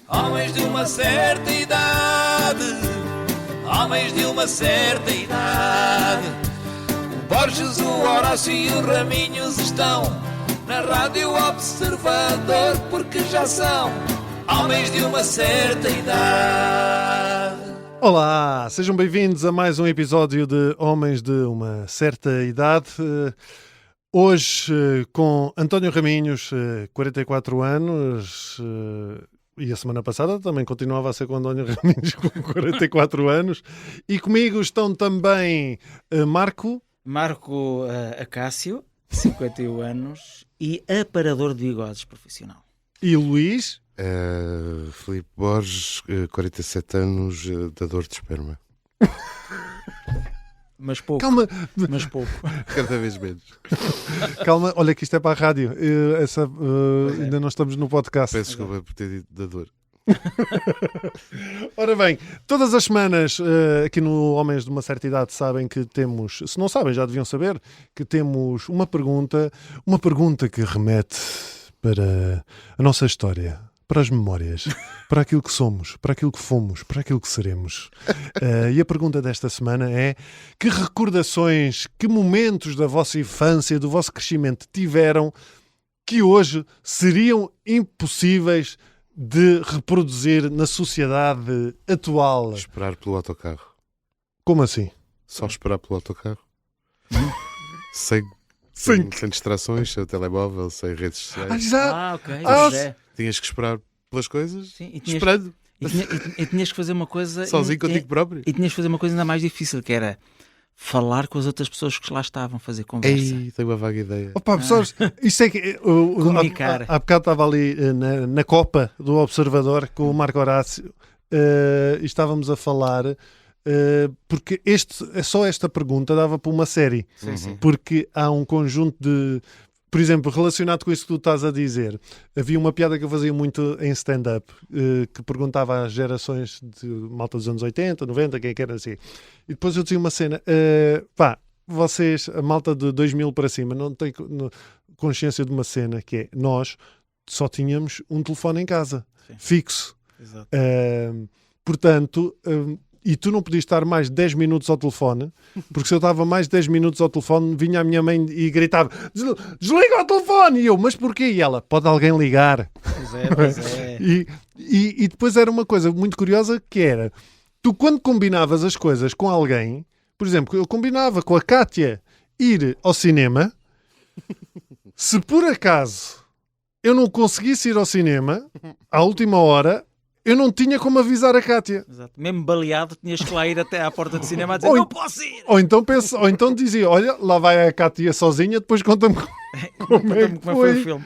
Homens de uma certa idade, homens de uma certa idade. O Borges, o Horácio e o Raminhos estão na Rádio Observador, porque já são homens de uma certa idade. Olá, sejam bem-vindos a mais um episódio de Homens de uma Certa Idade. Hoje com António Raminhos, 44 anos, e a semana passada também continuava a ser com António Raminhos com 44 anos. E comigo estão também Marco Acácio, 51 anos, e aparador de bigodes profissional. E Luís. Filipe Borges, 47 anos, dador de esperma. Mas pouco. Calma, Mas pouco. Cada vez menos. calma, olha que isto é para a rádio. Ainda não estamos no podcast. Peço desculpa por ter dito dador. Ora bem, todas as semanas aqui no Homens de uma Certa Idade sabem que temos, se não sabem já deviam saber, que temos uma pergunta que remete para a nossa história, para as memórias, para aquilo que somos, para aquilo que fomos, para aquilo que seremos. E a pergunta desta semana é: que recordações, que momentos da vossa infância, do vosso crescimento tiveram que hoje seriam impossíveis de reproduzir na sociedade atual? Esperar pelo autocarro. Como assim? Só esperar pelo autocarro. sem distrações, sem o telemóvel, sem redes sociais. Ok. Tinhas que esperar pelas coisas. Sim, e tinhas, esperando. e tinhas que fazer uma coisa... Sozinho contigo próprio. E tinhas que fazer uma coisa ainda mais difícil, que era falar com as outras pessoas que lá estavam, fazer conversa. Ei, tenho uma vaga ideia. Opa, pessoas, isso é que Comunicar. há bocado estava ali na Copa do Observador com o Marco Horácio e estávamos a falar porque só esta pergunta dava para uma série. Sim. Porque há um conjunto de, por exemplo, relacionado com isso que tu estás a dizer, havia uma piada que eu fazia muito em stand-up, que perguntava às gerações de malta dos anos 80, 90, quem é que era assim. E depois eu dizia uma cena, vocês, a malta de 2000 para cima, não têm consciência de uma cena que é, nós só tínhamos um telefone em casa, fixo. Exato. Portanto... E tu não podias estar mais de 10 minutos ao telefone, porque se eu estava mais de 10 minutos ao telefone, vinha a minha mãe e gritava: desliga o telefone! E eu: mas porquê? E ela: pode alguém ligar? Pois é. E depois era uma coisa muito curiosa, que era, tu quando combinavas as coisas com alguém, por exemplo, eu combinava com a Kátia ir ao cinema, se por acaso eu não conseguisse ir ao cinema, à última hora, eu não tinha como avisar a Kátia. Exato. Mesmo baleado, tinhas que lá ir até à porta do cinema a dizer: não posso ir! Ou então dizia: olha, lá vai a Kátia sozinha, depois conta-me como é que foi o filme.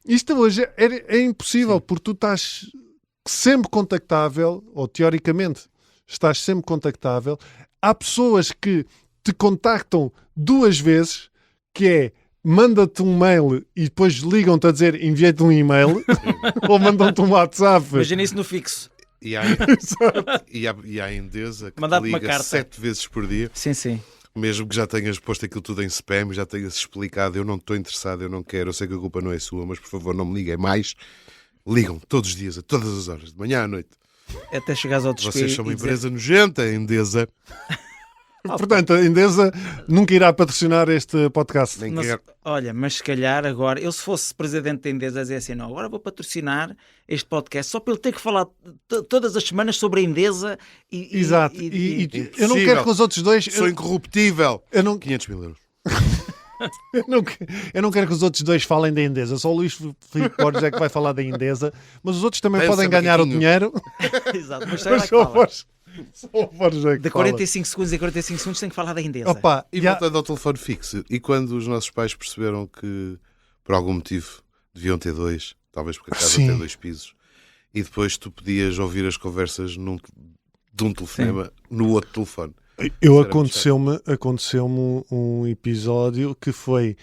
Isto hoje é impossível, porque tu estás sempre contactável, ou teoricamente estás sempre contactável. Há pessoas que te contactam 2 vezes, que é: manda-te um mail e depois ligam-te a dizer enviei-te um e-mail ou mandam-te um WhatsApp. Imagina isso no fixo. E há a Endesa que Mandar-te uma liga carta 7 vezes por dia. Sim. Mesmo que já tenhas posto aquilo tudo em spam, já tenhas explicado: eu não estou interessado, eu não quero, eu sei que a culpa não é sua, mas por favor não me liguem mais. Ligam todos os dias, a todas as horas, de manhã à noite. Até chegares ao desespero. Vocês são uma empresa nojenta, a Endesa. Portanto, a Endesa nunca irá patrocinar este podcast. Nem Mas, quero. olha, mas se calhar agora, eu se fosse presidente da Endesa, dizia assim: não, agora vou patrocinar este podcast só para ele ter que falar todas as semanas sobre a Endesa e... Exato. E eu não quero que os outros dois... Sou incorruptível. Eu não, 500 mil euros. eu não quero que os outros dois falem da Endesa. Só o Luís Filipe Borges é que vai falar da Endesa. Mas os outros também Pensa, podem ganhar o macaquinho. dinheiro. Exato, mas Mas só o Borges é que de fala. 45 segundos em 45 segundos tem que falar da Endesa. Opa, E voltando ao telefone fixo, e quando os nossos pais perceberam que, por algum motivo, deviam ter 2, talvez porque a casa Sim. tem 2 pisos, e depois tu podias ouvir as conversas de um telefonema no outro telefone. Aconteceu-me um episódio que foi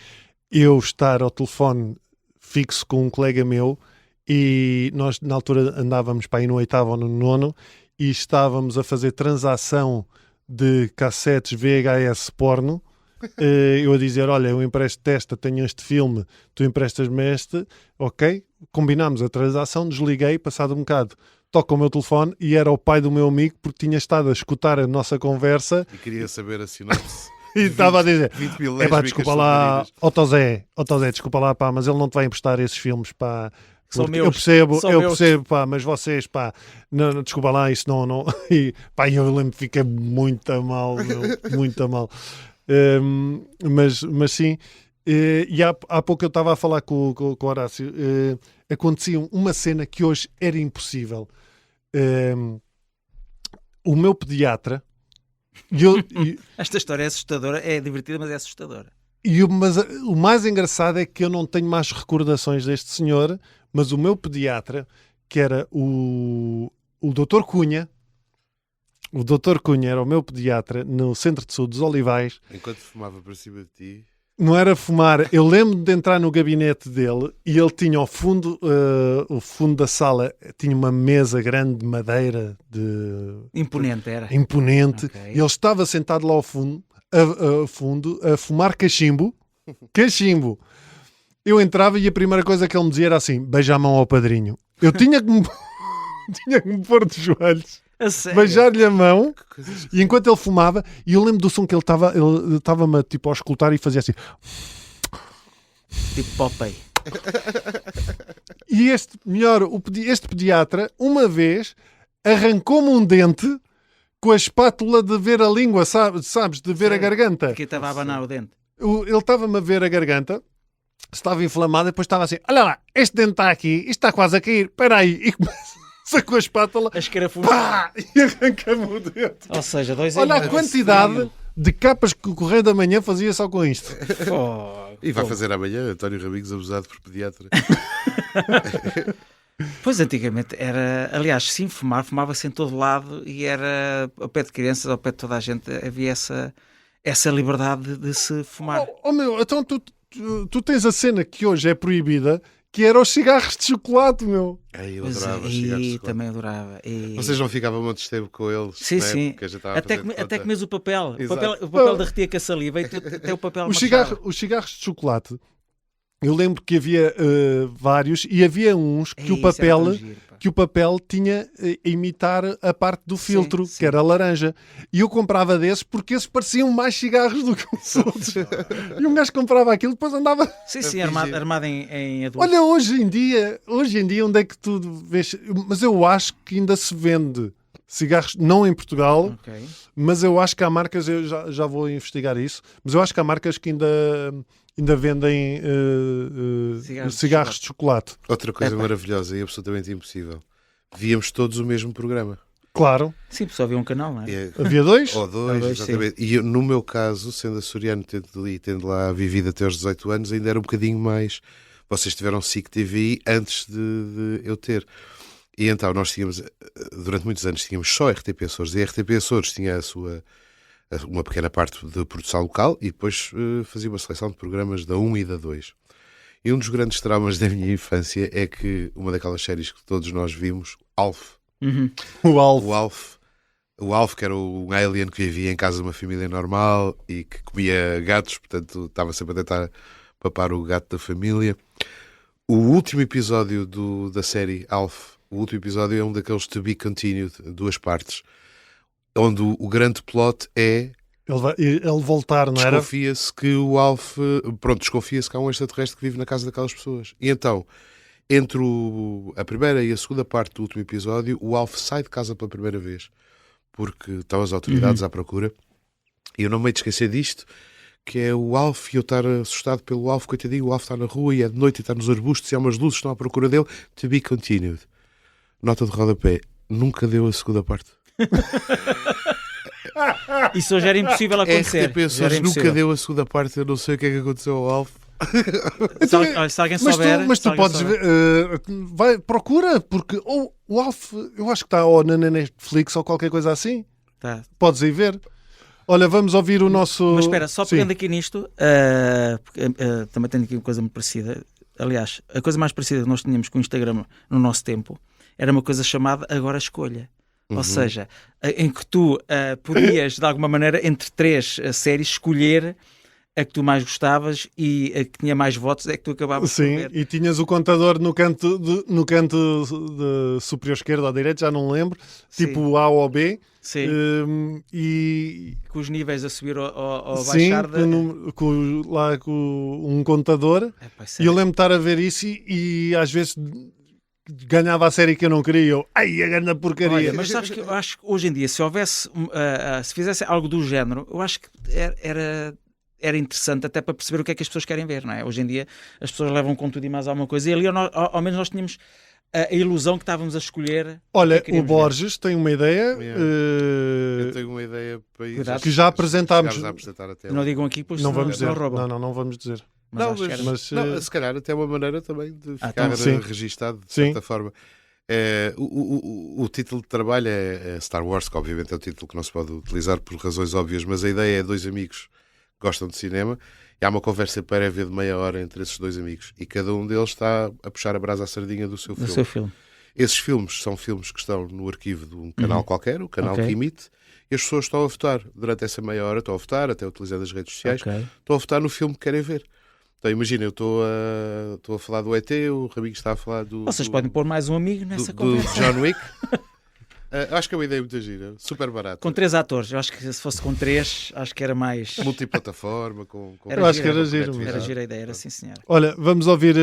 eu estar ao telefone fixo com um colega meu e nós na altura andávamos para aí no 8º ou no 9º e estávamos a fazer transação de cassetes VHS porno. Eu a dizer: olha, eu empresto esta, tenho este filme, tu emprestas-me este, ok, combinámos a transação, desliguei, passado um bocado, toca o meu telefone e era o pai do meu amigo porque tinha estado a escutar a nossa conversa E queria saber a sinopse. e estava a dizer: 20 mil é pá, lésbicas desculpa lá, submarinas. Otto Zé, desculpa lá, pá, mas ele não te vai emprestar esses filmes, pá. São Porque meus. eu São meus. percebo, pá, mas vocês, pá, não, desculpa lá, isso não. E, pá, eu lembro que fiquei muito a mal, meu, muito a mal. Mas sim, e há pouco eu estava a falar com o Horácio, acontecia uma cena que hoje era impossível. O meu pediatra, Esta história é assustadora, é divertida, mas é assustadora. mas o mais engraçado é que eu não tenho mais recordações deste senhor, mas o meu pediatra, que era o Dr. Cunha, o Dr. Cunha era o meu pediatra no Centro de Saúde dos Olivais. Enquanto fumava para cima de ti, Não era fumar, eu lembro de entrar no gabinete dele e ele tinha ao fundo, o fundo da sala, tinha uma mesa grande de madeira, Imponente era. imponente, Ok. e ele estava sentado lá ao fundo, a fumar cachimbo. Cachimbo. Eu entrava e a primeira coisa que ele me dizia era assim: beija a mão ao padrinho. Eu tinha que me, tinha que me pôr de joelhos, A sério? beijar-lhe a mão, que coisas e enquanto ele fumava, e eu lembro do som que ele estava-me tipo a escutar e fazia assim. Tipo Popeye. E este pediatra, uma vez, arrancou-me um dente com a espátula de ver a língua, sabes, de ver a Sério? garganta. Que estava a abanar o dente. Ele estava-me a ver a garganta, estava inflamado, e depois estava assim: olha lá, este dente está aqui, isto está quase a cair, espera aí. E começa com a espátula, A escarafunça. pá, e arranca-me o dente. Ou seja, dois Olha a em um. quantidade de capas que o Correio da Manhã fazia só com isto. Fogo. E vai fazer amanhã António Ramigos abusado por pediatra. Pois antigamente era, aliás, sim, fumava-se em todo lado e era ao pé de crianças, ao pé de toda a gente, havia essa liberdade de se fumar. Oh meu, então tu tens a cena que hoje é proibida, que era os cigarros de chocolate, meu. Ai, eu Pois adorava é, cigarros de e chocolate. também adorava. E... Vocês não ficavam muito tempo com eles? Sim, né? sim. Porque a gente estava a Até, fazer de até conta. comes o papel. Exato. O papel derretia com a saliva e até o papel Os marchava. cigarros de chocolate, eu lembro que havia vários, e havia uns que Ei, o isso era tão papel... giro, pá. que o papel tinha a imitar a parte do Sim, filtro, sim. que era laranja. E eu comprava desses porque esses pareciam mais cigarros do que os outros. E um gajo comprava aquilo e depois andava... Sim, sim, fingir. armado em adulto. Olha, hoje em dia, onde é que tu vês... Mas eu acho que ainda se vende cigarros, não em Portugal, Ok. mas eu acho que há marcas, eu já vou investigar isso, mas eu acho que há marcas que ainda vendem cigarros de chocolate. Outra coisa Epá. maravilhosa e absolutamente impossível. Víamos todos o mesmo programa. Claro. Sim, só havia um canal, não é? É- Havia dois? Ou dois, dois, exatamente. E eu, no meu caso, sendo açoriano, tendo lá vivido até aos 18 anos, ainda era um bocadinho mais. Vocês tiveram SIC TV antes de eu ter. E então nós tínhamos, durante muitos anos, tínhamos só RTP Açores. E a RTP Açores tinha uma pequena parte de produção local e depois fazia uma seleção de programas da 1 e da 2. E um dos grandes traumas da minha infância é que uma daquelas séries que todos nós vimos, Alf. Uhum. O Alf. O Alf, que era um alien que vivia em casa de uma família normal e que comia gatos, portanto estava sempre a tentar papar o gato da família. O último episódio da série Alf, o último episódio é um daqueles to be continued, 2 partes, onde o grande plot é Ele voltar, não era? desconfia-se que o Alf, desconfia-se que há um extraterrestre que vive na casa daquelas pessoas. E então, entre a primeira e a segunda parte do último episódio, o Alf sai de casa pela primeira vez, porque estão as autoridades à procura. E eu não me hei de esquecer disto, que é o Alf e eu estar assustado pelo Alf, coitadinho, o Alf está na rua e é de noite e está nos arbustos e há umas luzes que estão à procura dele. To be continued. Nota de rodapé. Nunca deu a segunda parte. Isso hoje era impossível acontecer. RTP Já era Açores nunca impossível. deu a segunda parte. Eu não sei o que é que aconteceu ao Alf. Se alguém Mas souber. mas se tu alguém podes souber. ver, procura, porque o Alf, eu acho que está ou na Netflix ou qualquer coisa assim. Tá. Podes ir ver. Olha, vamos ouvir o nosso... Mas espera, só Sim. pegando aqui nisto, porque, também tenho aqui uma coisa muito parecida. Aliás, a coisa mais parecida que nós tínhamos com o Instagram no nosso tempo era uma coisa chamada Agora Escolha. Ou seja, em que tu podias, de alguma maneira, entre 3 séries, escolher a que tu mais gostavas e a que tinha mais votos é que tu acabavas por Sim, ver. e tinhas o contador no canto, no canto de superior esquerdo ou direito, já não lembro, Sim. tipo A ou B. Sim, E com os níveis a subir ou a sim, baixar. lá com um contador. Epá, isso E eu lembro de estar a ver isso e às vezes ganhava a série que eu não queria. Eu, ai, a grande porcaria. Olha, mas sabes que eu acho que hoje em dia, se houvesse, se fizesse algo do género, eu acho que era interessante até para perceber o que é que as pessoas querem ver, não é? Hoje em dia as pessoas levam com tudo e mais alguma coisa e ali ao menos nós tínhamos a ilusão que estávamos a escolher. Olha, que o queríamos Borges tem uma ideia Eu tenho uma ideia para isso. Cuidado. que já apresentámos. Chegares a apresentar até ver. Não digam aqui, pois Não senão vamos dizer. roubam. Não vamos dizer. Mas Não, acho que era- mas, se calhar até é uma maneira também de ficar então, sim. registado de Sim. certa forma. O título de trabalho é Star Wars, que obviamente é um título que não se pode utilizar por razões óbvias, mas a ideia é dois amigos que gostam de cinema e há uma conversa prévia de meia hora entre esses dois amigos e cada um deles está a puxar a brasa à sardinha do seu No filme. seu filme. Esses filmes são filmes que estão no arquivo de um canal qualquer, o canal Ok. que emite, e as pessoas estão a votar durante essa meia hora, estão a votar, até utilizando as redes sociais, Ok. estão a votar no filme que querem ver. Então imagina, eu estou a falar do ET, o Raminho está a falar do... Vocês do- podem pôr mais um amigo nessa do conversa. John Wick. Acho que é uma ideia muito gira, super barata. Com 3 atores. Eu acho que se fosse com 3, acho que era mais. Multiplataforma, com Era Eu acho que giro, era giro. conectividade. Era gira a ideia, era sim, senhora. Olha, vamos ouvir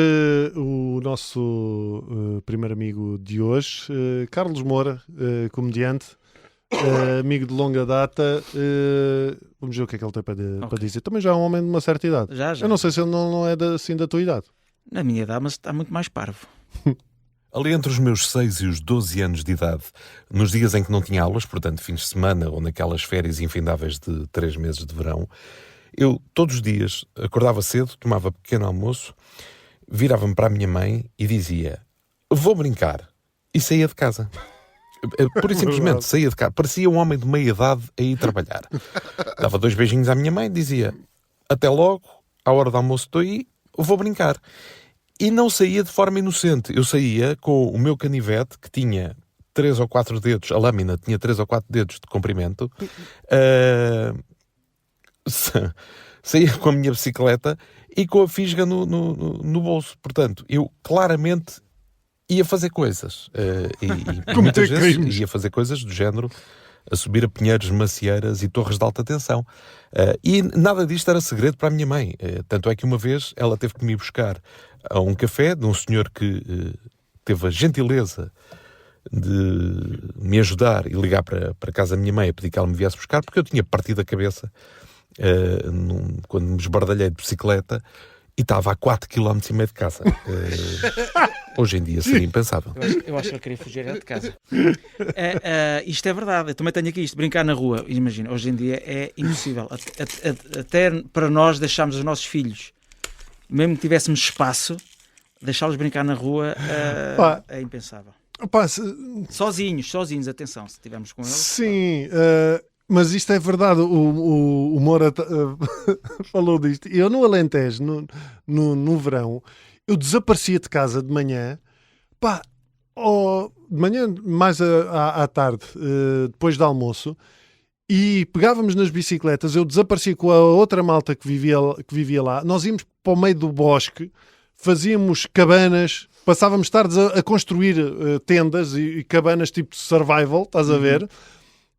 o nosso primeiro amigo de hoje, Carlos Moura, comediante, amigo de longa data. Vamos ver o que é que ele tem para dizer. Também já é um homem de uma certa idade. Já. Eu não sei se ele não é assim da tua idade. Na minha idade, mas está muito mais parvo. Ali entre os meus 6 e os 12 anos de idade, nos dias em que não tinha aulas, portanto fins de semana ou naquelas férias infindáveis de 3 meses de verão, eu todos os dias acordava cedo, tomava pequeno almoço, virava-me para a minha mãe e dizia: vou brincar, e saía de casa. Pura e simplesmente saía de casa. Parecia um homem de meia idade a ir trabalhar. Dava 2 beijinhos à minha mãe, dizia: até logo, à hora do almoço estou aí, vou brincar. E não saía de forma inocente. Eu saía com o meu canivete, que tinha 3 ou 4 dedos, a lâmina tinha 3 ou 4 dedos de comprimento, saía com a minha bicicleta e com a fisga no bolso. Portanto, eu claramente ia fazer coisas. E muitas vezes crimes. ia fazer coisas do género a subir a pinheiros, macieiras e torres de alta tensão. E nada disto era segredo para a minha mãe. Tanto é que uma vez ela teve que me ir buscar a um café de um senhor que teve a gentileza de me ajudar e ligar para casa da minha mãe a pedir que ela me viesse buscar, porque eu tinha partido a cabeça quando me esbardalhei de bicicleta e estava a 4,5 km de casa. Hoje em dia seria impensável. Eu acho que ele queria fugir de casa. Isto é verdade. Eu também tenho aqui isto. Brincar na rua. Imagina, hoje em dia é impossível. Até para nós deixarmos os nossos filhos, mesmo que tivéssemos espaço, deixá-los brincar na rua Pá. é impensável. Pá, Sozinhos, atenção, se estivermos com eles. sim, mas isto é verdade. O Moura falou disto. Eu no Alentejo, no verão, eu desaparecia de casa de manhã, pá, de manhã mais à tarde, depois do almoço, e pegávamos nas bicicletas, eu desaparecia com a outra malta que vivia lá, nós íamos para o meio do bosque, fazíamos cabanas, passávamos tardes a construir tendas e cabanas tipo survival, estás a ver?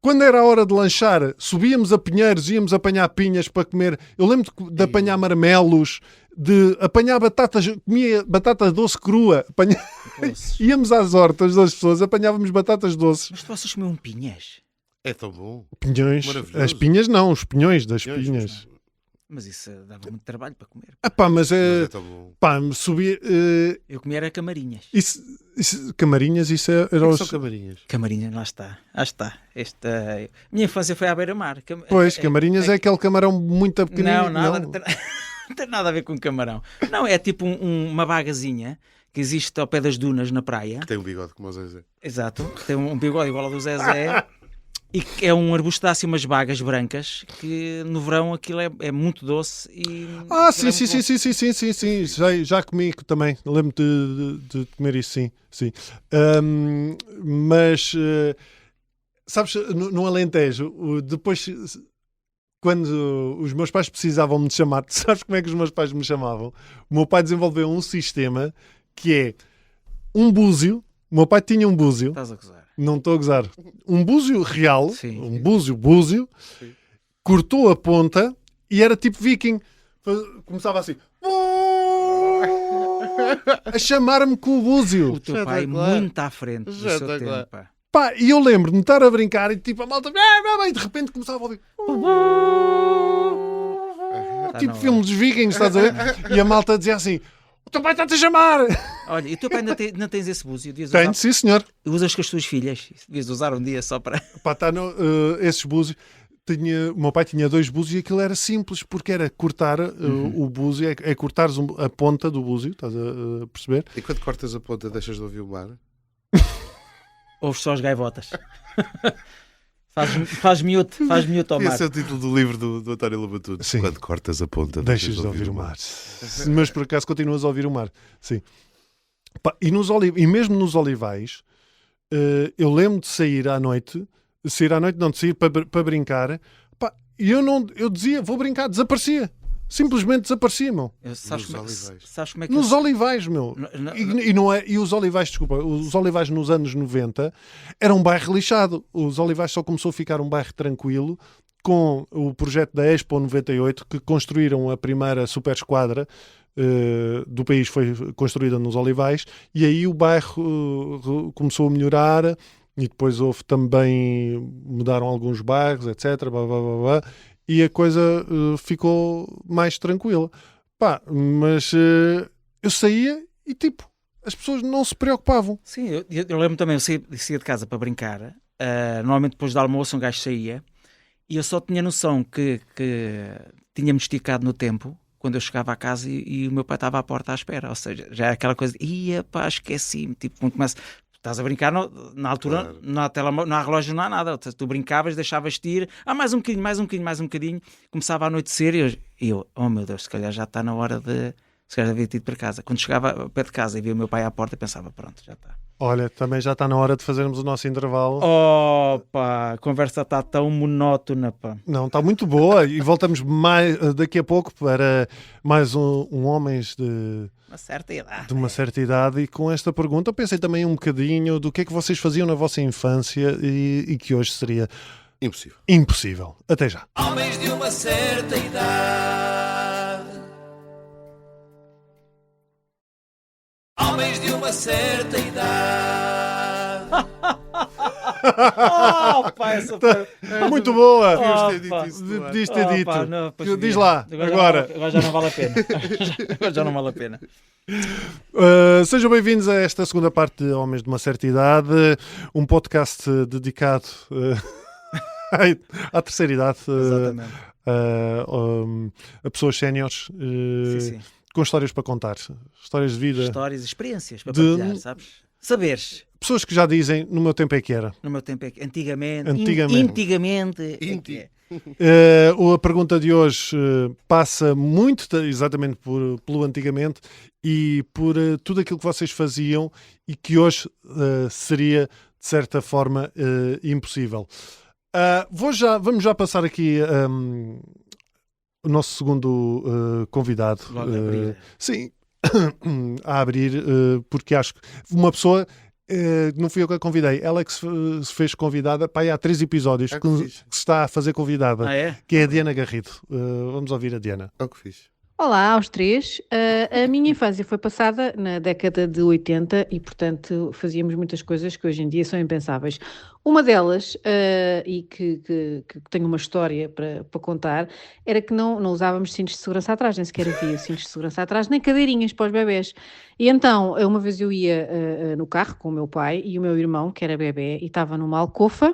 Quando era a hora de lanchar, subíamos a pinheiros, íamos apanhar pinhas para comer. Eu lembro de apanhar marmelos, de apanhar batatas, comia batata doce crua. Íamos às hortas das pessoas, apanhávamos batatas doces. Mas vocês comiam pinhas? É tão bom. Pinhões. Maravilhoso. As pinhas não, os pinhões das Pinhões, pinhas. Mas isso dava muito trabalho para comer. Ah pá, mas Mas é tão bom. pá, subia... Eu comia era camarinhas. Camarinhas, isso era O que os... são camarinhas? Camarinhas, lá está. Minha infância foi à beira-mar. Pois, camarinhas é aquele camarão muito pequenino. Não, nada. Não tem nada a ver com camarão. Não, é tipo uma bagazinha que existe ao pé das dunas na praia. Tem um bigode como o Zezé. Exato. Tem um bigode igual ao do Zezé. E que é um arbusto que dá assim umas bagas brancas que no verão aquilo é muito doce e... Sim. Já comi também. Lembro de comer isso, sim. Mas, sabes, no Alentejo, depois quando os meus pais precisavam me chamar, tu sabes como é que os meus pais me chamavam? O meu pai desenvolveu um sistema que é um búzio. O meu pai tinha um búzio. Estás a gozar. Não estou a gozar. Um búzio real, Sim. um búzio, cortou a ponta e era tipo viking. Começava assim a chamar-me com o búzio. O teu pai muito à frente do seu tempo, pá. Pá, e eu lembro-me de estar a brincar e tipo a malta e de repente começava a ouvir tipo filme dos vikings, estás a ver? E a malta dizia assim: o teu pai está-te a chamar. Olha, e o teu pai ainda tens esse búzio? Tenho, sim senhor. Usas com as tuas filhas? Devias usar um dia só para... Pá, tá esses búzios. O meu pai tinha 2 búzios e aquilo era simples, porque era cortar o búzio, é cortares a ponta do búzio, estás a perceber? E quando cortas a ponta, deixas de ouvir o mar? Ouves só as gaivotas. Faz miúdo ao mar. Esse é o título do livro do António Lobato. Sim. Quando cortas a ponta, Deixas de ouvir o mar. Mas por acaso continuas a ouvir o mar. Sim. Pá, e mesmo nos olivais, eu lembro de sair à noite para brincar, pá, e eu dizia, vou brincar, desaparecia. Simplesmente desaparecia, meu. Sabes como é que Nos olivais, meu. No- E os olivais, desculpa, os olivais nos anos 90 era um bairro lixado. Os olivais só começou a ficar um bairro tranquilo com o projeto da Expo 98, que construíram a primeira super esquadra do país, foi construída nos olivais, e aí o bairro começou a melhorar, e depois houve também, mudaram alguns bairros, etc, blá, blá, blá, blá, e a coisa ficou mais tranquila. Pá, mas eu saía e tipo, as pessoas não se preocupavam. Sim, eu lembro também, eu saía de casa para brincar, normalmente depois do almoço um gajo saía, e eu só tinha noção que tinha-me esticado no tempo quando eu chegava à casa e o meu pai estava à porta à espera, ou seja, já era aquela coisa, ia pá, esqueci-me, tipo, quando começa... Estás a brincar, na altura, claro. Não há relógio, não há nada. Tu brincavas, deixavas-te ir, mais um bocadinho. Começava a anoitecer e eu, oh meu Deus, se calhar já está na hora de... Se calhar havia ido para casa. Quando chegava ao pé de casa e via o meu pai à porta, pensava, pronto, já está. Olha, também já está na hora de fazermos o nosso intervalo. Oh pá, a conversa está tão monótona, pá. Não, está muito boa e voltamos daqui a pouco para mais um Homens de uma certa idade, e com esta pergunta eu pensei também um bocadinho do que é que vocês faziam na vossa infância e que hoje seria impossível. Até já. Homens de uma certa idade. Homens de uma certa idade. Oh, pá, essa foi... Muito boa. Podias ter dito isso. Diz lá, agora. Agora já não vale a pena. Agora já não vale a pena. Sejam bem-vindos a esta segunda parte de Homens de uma Certa Idade, um podcast dedicado à terceira idade, a pessoas séniores, sim. com histórias para contar, histórias de vida, histórias, experiências para partilhar, sabes? Saberes. Pessoas que já dizem, no meu tempo é que era. No meu tempo é que antigamente. Antigamente. A pergunta de hoje passa muito exatamente pelo antigamente e por tudo aquilo que vocês faziam e que hoje seria, de certa forma, impossível. Vamos já passar aqui o nosso segundo convidado. Logo a abrir. Sim, a abrir, porque acho que uma pessoa... não fui eu que a convidei, ela é que se fez convidada, pá, há 3 episódios que se está a fazer convidada, que é a Diana Garrido. Vamos ouvir a Diana. É o que fiz. Olá aos 3. A minha infância foi passada na década de 80 e, portanto, fazíamos muitas coisas que hoje em dia são impensáveis. Uma delas, e que tenho uma história para contar, era que não usávamos cintos de segurança atrás, nem sequer havia cintos de segurança atrás, nem cadeirinhas para os bebés. E então, uma vez eu ia no carro com o meu pai e o meu irmão, que era bebé, e estava numa alcofa,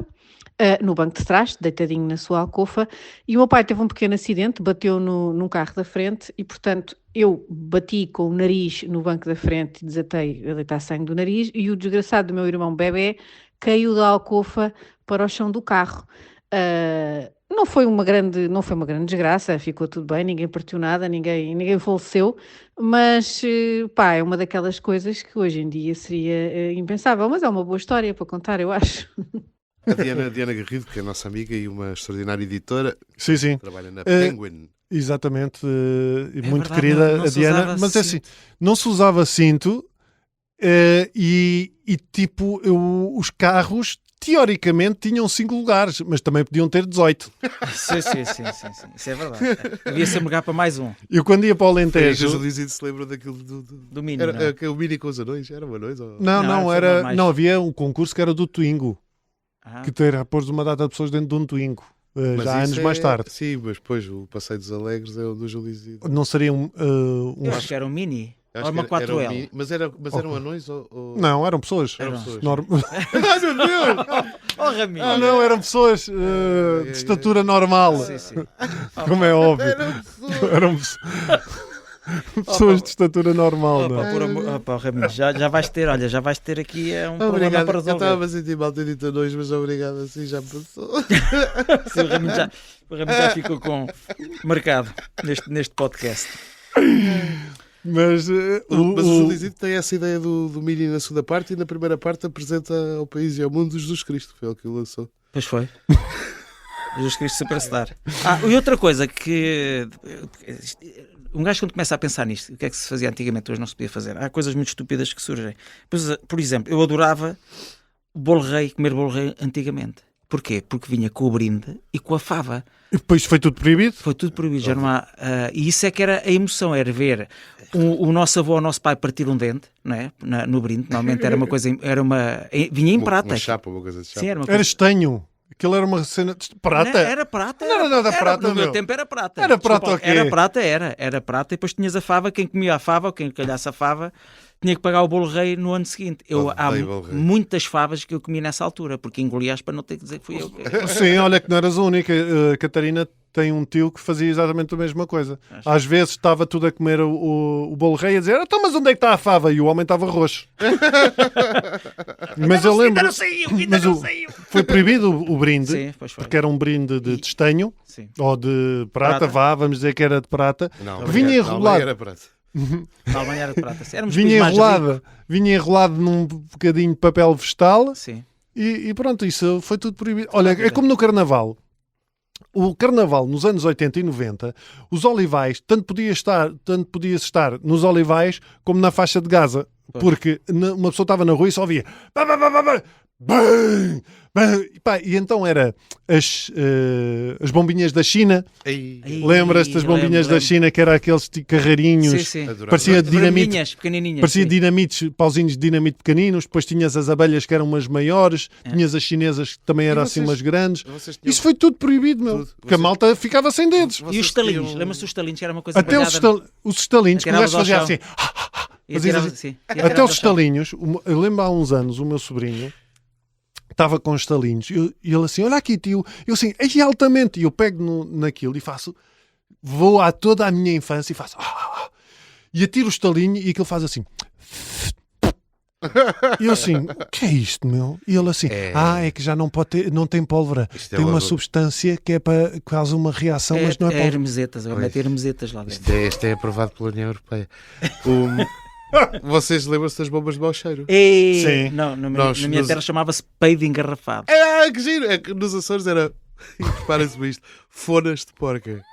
no banco de trás, deitadinho na sua alcofa, e o meu pai teve um pequeno acidente, bateu num carro da frente e, portanto, eu bati com o nariz no banco da frente e desatei a deitar sangue do nariz, e o desgraçado do meu irmão bebé caiu da alcofa para o chão do carro. Não foi uma grande desgraça, ficou tudo bem, ninguém partiu nada, ninguém faleceu, mas pá, é uma daquelas coisas que hoje em dia seria impensável, mas é uma boa história para contar, eu acho. A Diana Garrido, que é a nossa amiga e uma extraordinária editora, Sim, sim. trabalha na Penguin. Exatamente, e muito verdade, querida não a se Diana, usava mas é assim, não se usava cinto e tipo, os carros teoricamente tinham 5 lugares, mas também podiam ter 18. Sim. Isso é verdade. Devia ser lugar para mais um. Eu quando ia para o Os Alentejo... Jalisídos se lembram daquilo Do Mini, Era, não é? que é o Mini com os anões? Eram anões? Ou... Não, era era, mais- não, havia um concurso que era do Twingo, Ah, que era pôr uma data de pessoas dentro de um Twingo, Mas já há isso anos mais tarde. Sim, mas depois o Passeio dos Alegres é o do Jalisídio. Não seria um... eu acho que era um Mini. Acho Ou uma que era 4L. o Mini, mas eram anões ou... Não, eram pessoas. Eram pessoas. Ai meu Deus! Oh, Ramiro! Ah, não, eram pessoas de estatura normal, Sim. como é óbvio. Eram pessoas de estatura normal, não é? Opa, Ramiro, já vais ter, olha, já vais ter aqui um problema Obrigado, para eu estava resolver. a sentir mal ter dito anões, mas obrigado, assim já passou. Sim, o Ramiro já ficou com marcado neste podcast. Mas, Mas o Jalisídio tem essa ideia do Mini na segunda parte e na primeira parte apresenta ao país e ao mundo Jesus Cristo, foi ele que o lançou. Pois foi. Jesus Cristo Superstar. E outra coisa que um gajo quando começa a pensar nisto, o que é que se fazia antigamente, hoje não se podia fazer. Há coisas muito estúpidas que surgem. Por exemplo, eu adorava bolo rei, comer bolo rei antigamente. Porquê? Porque vinha com o brinde e com a fava. e depois foi tudo proibido? Foi tudo proibido. Já não há, e isso é que era a emoção, era ver o nosso avô ou o nosso pai partir um dente, não é? No brinde. Normalmente era uma coisa, vinha em prata. Uma chapa, uma coisa de chapa. Sim, era uma Era coisa. estanho. Aquilo era uma cena de prata. Não, era prata. Não era nada prata, No meu meu. tempo era prata. Era prata Desculpa, o quê? Era prata, era prata. E depois tinhas a fava. Quem comia a fava, ou quem calhasse a fava, tinha que pagar o bolo rei no ano seguinte. Há Odeio bolo rei. muitas favas que eu comi nessa altura, porque engolias para não ter que dizer que fui eu. Sim, olha que não eras a única. Catarina tem um tio que fazia exatamente a mesma coisa. Às vezes estava tudo a comer o bolo rei a dizer: então, mas onde é que está a fava? E o homem estava roxo. Mas eu lembro. Mas foi proibido o brinde, Sim, pois foi. porque era um brinde de estanho Sim. ou de prata, Prata. vá, vamos dizer que era de prata. Não, Vinha não, enrolado. era prata. Na Alemanha era de prata. Sim, éramos Vinha países mais ricos. enrolado num bocadinho de papel vegetal Sim. e pronto, isso foi tudo proibido. Olha, é como no Carnaval. O Carnaval, nos anos 80 e 90, os olivais, tanto podia estar nos olivais como na faixa de Gaza. Pois. Porque uma pessoa estava na rua e só via bem, e então era as bombinhas da China. Ei, Lembras-te das bombinhas da China, que era aqueles carreirinhos? Sim, sim. adorava. Parecia dinamite. Vermelhinhas, pequenininhas. Parecia sim. dinamites, pauzinhos de dinamite pequeninos, depois tinhas as abelhas que eram umas maiores, tinhas as chinesas que também eram assim vocês- umas grandes. Vocês tinham- Isso foi tudo proibido, meu. Tudo. Porque a Vocês- malta ficava sem dedos. E vocês os estalinhos, tinham- lembra-se dos estalinhos, que era uma coisa Até os estalinhos, que o Atiravas gajo ao fazia chão. assim. E Fazia atiravas assim. assim. E Até atiravas os ao chão. estalinhos, eu lembro há uns anos, o meu sobrinho estava com estalinhos e ele assim, olha aqui tio, eu assim, é altamente, e eu pego naquilo e faço, vou a toda a minha infância e faço, e atiro o estalinho e aquilo faz assim. E eu assim, o que é isto, meu? E ele assim, é que já não pode ter, não tem pólvora, Isto é tem uma logo- substância que é para que causa uma reação, mas não é pólvora. hermesetas, agora mete hermesetas lá dentro. Isto é aprovado pela União Europeia. Vocês lembram-se das bombas de mau cheiro? Ei, Sim. não, na Nós- minha nós- terra chamava-se peido engarrafado. Que giro! É que nos Açores era. E preparem-se para isto: fonas de porca.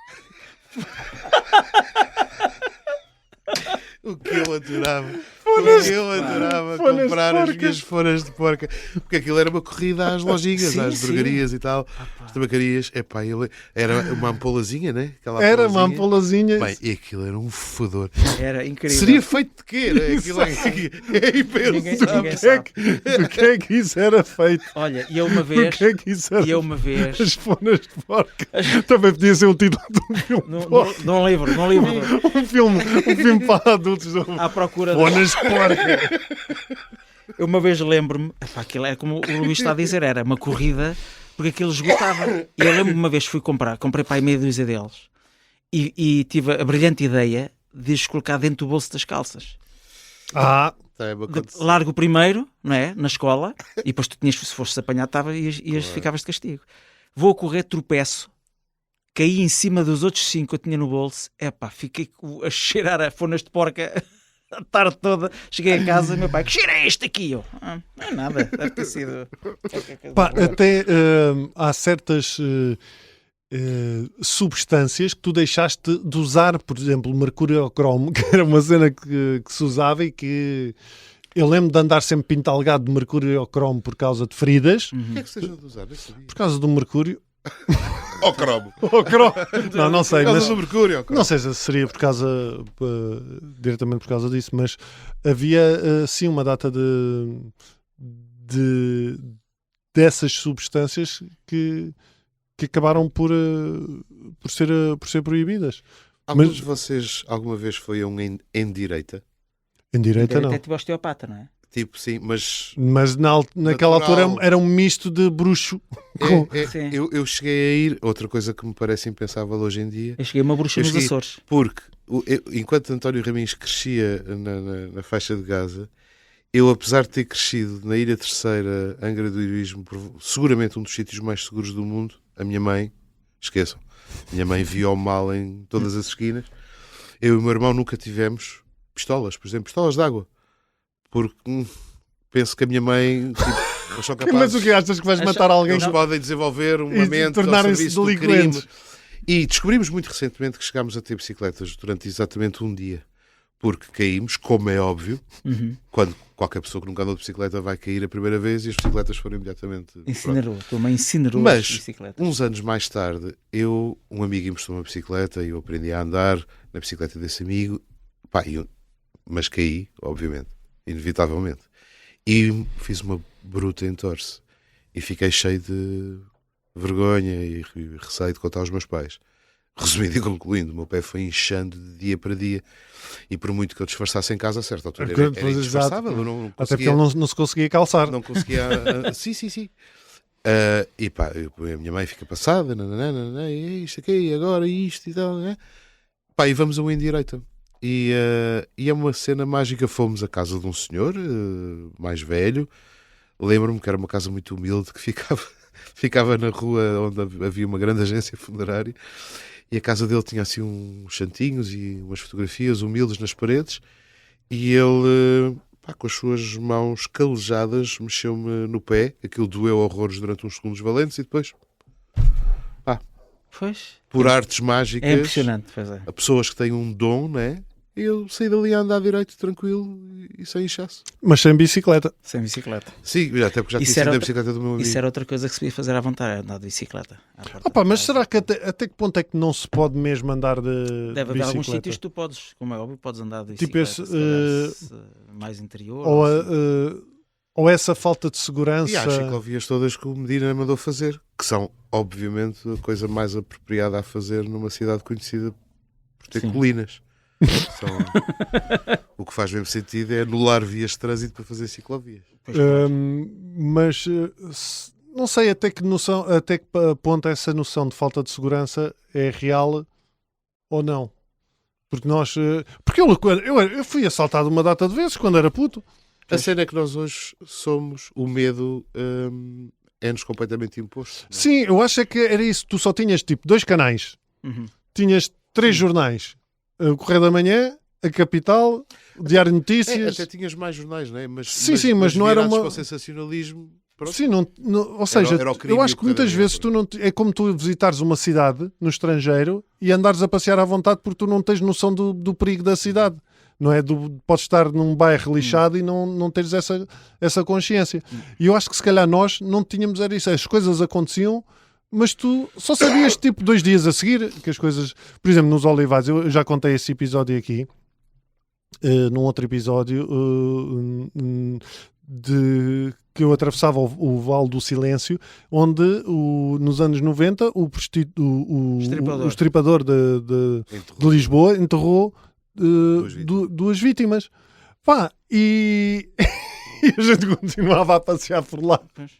O que eu adorava. Fonas Comprar de as porca. minhas fonas de porca. Porque aquilo era uma corrida às lojinhas, Sim, às sim. drogarias e tal. As tabacarias. Epá, era uma ampolazinha, né? Aquela Era uma ampolazinha. ampolazinha. Bem, e aquilo era um fodor. Era incrível. Seria feito de quê? Né? Aquilo é impensável. Ninguém sabe. Do que é que isso era feito? Olha, e eu uma Do vez, que é que isso era e eu uma vez, As fonas de porca. Também podia ser um título de um filme. num livro, Um filme para adultos. à procura de... Fonas de porca. Eu uma vez lembro-me, epá, aquilo era como o Luís está a dizer, era uma corrida, porque aquilo esgotava. E eu lembro-me uma vez fui comprei para aí meia dúzia deles e tive a brilhante ideia de os colocar dentro do bolso das calças. Largo o primeiro, não é? Na escola, e depois tu tinhas, se fosses apanhado, ficavas de castigo. Vou a correr, tropeço, caí em cima dos outros 5 que eu tinha no bolso, epá, fiquei a cheirar a fonas de porca a tarde toda. Cheguei a casa e meu pai, que cheiro é este aqui? Eu, não é nada, deve ter sido qualquer coisa. Pá, até há certas substâncias que tu deixaste de usar, por exemplo, mercúrio cromo, que era uma cena que se usava e que eu lembro de andar sempre pintalgado de mercúrio cromo por causa de feridas, O que é que seja de usar? Nem sabia. por causa do mercúrio. Ao cromo. Não sei, Por causa mas do mercúrio, ao cromo. não sei se seria por causa diretamente por causa disso, mas havia sim uma data dessas substâncias que acabaram por ser proibidas. Algum Mas- de vocês alguma vez foi a um em direita? Em direita não. É tipo osteopata, não é? Tipo, sim, mas Mas naquela Natural. altura era um misto de bruxo. Sim. eu cheguei a ir, outra coisa que me parece impensável hoje em dia, Eu cheguei a uma bruxa Eu nos cheguei- Açores. porque enquanto António Raminhos crescia na faixa de Gaza, eu, apesar de ter crescido na Ilha Terceira, Angra do Heroísmo, seguramente um dos sítios mais seguros do mundo, a minha mãe, esqueçam, minha mãe viu o mal em todas as esquinas. Eu e o meu irmão nunca tivemos pistolas, por exemplo, pistolas de água, porque penso que a minha mãe não são capazes. Mas o que achas que vais Acha- matar alguém? Eles podem desenvolver uma E mente ao tornarem-se serviço do crime. delinquentes. E descobrimos muito recentemente que chegámos a ter bicicletas durante exatamente um dia. Porque caímos, como é óbvio, quando qualquer pessoa que nunca andou de bicicleta vai cair a primeira vez e as bicicletas foram imediatamente... pronto. Incinerou. Tua mãe incinerou Mas, as bicicletas. uns anos mais tarde, um amigo emprestou uma bicicleta e eu aprendi a andar na bicicleta desse amigo. Pá, mas caí, obviamente, inevitavelmente. E fiz uma bruta entorse. E fiquei cheio de vergonha e receio de contar aos meus pais. Resumindo e concluindo, o meu pé foi inchando de dia para dia. E por muito que eu disfarçasse em casa, a certa altura era Pois, exato. indisfarçável. Eu não Até porque conseguia, ele não se conseguia calçar. não conseguia sim. E pá, a minha mãe fica passada, nananana, e isto aqui, e agora isto e tal, né? Pá, e vamos a um indireita. E é uma cena mágica. Fomos à casa de um senhor mais velho. Lembro-me que era uma casa muito humilde que ficava na rua onde havia uma grande agência funerária. E a casa dele tinha assim uns santinhos e umas fotografias humildes nas paredes. E ele, pá, com as suas mãos calejadas, mexeu-me no pé. Aquilo doeu horrores durante uns segundos valentes e depois, Pois. por artes mágicas, É impressionante, pois é. a pessoas que têm um dom, né? Eu saí dali a andar direito, tranquilo e sem inchaço. Mas sem bicicleta. Sem bicicleta. Sim, até porque já Isso tinha sido era a bicicleta do meu amigo. Isso era outra coisa que se podia fazer à vontade, andar de bicicleta. à porta Opa, de mas casa. será que até que ponto é que não se pode mesmo andar de Deve haver bicicleta? alguns sítios que tu podes, como é óbvio, podes andar de Tipo bicicleta. esse, se calhar, mais interior. Ou, assim. ou essa falta de segurança. E há as ciclovias todas que o Medina mandou fazer, que são, obviamente, a coisa mais apropriada a fazer numa cidade conhecida por ter Sim. colinas. O que faz mesmo sentido é anular vias de trânsito para fazer ciclovias. Pois, claro. Mas não sei até que ponto essa noção de falta de segurança é real ou não. Porque porque eu fui assaltado uma data de vezes quando era puto. A cena é que nós hoje somos, o medo é-nos completamente imposto. não é? Sim, eu acho é que era isso. Tu só tinhas tipo 2 canais, Uhum. tinhas 3 jornais: o Correio da Manhã, a Capital, o Diário de Notícias. Até tinhas mais jornais, não é? Sim, mas não era virados uma- com sensacionalismo. Pronto. Sim, ou seja, era o crime eu acho e o que muitas poder vezes é como tu visitares uma cidade no estrangeiro e andares a passear à vontade porque tu não tens noção do perigo da cidade. Não é? Podes estar num bairro lixado e não teres essa consciência. E eu acho que se calhar nós não tínhamos era isso. As coisas aconteciam, mas tu só sabias tipo 2 dias a seguir que as coisas... Por exemplo, nos Olivares, eu já contei esse episódio aqui, num outro episódio, que eu atravessava o Vale do Silêncio, onde nos anos 90 o estripador de Lisboa enterrou duas vítimas. Pá, e a gente continuava a passear por lá. Pois.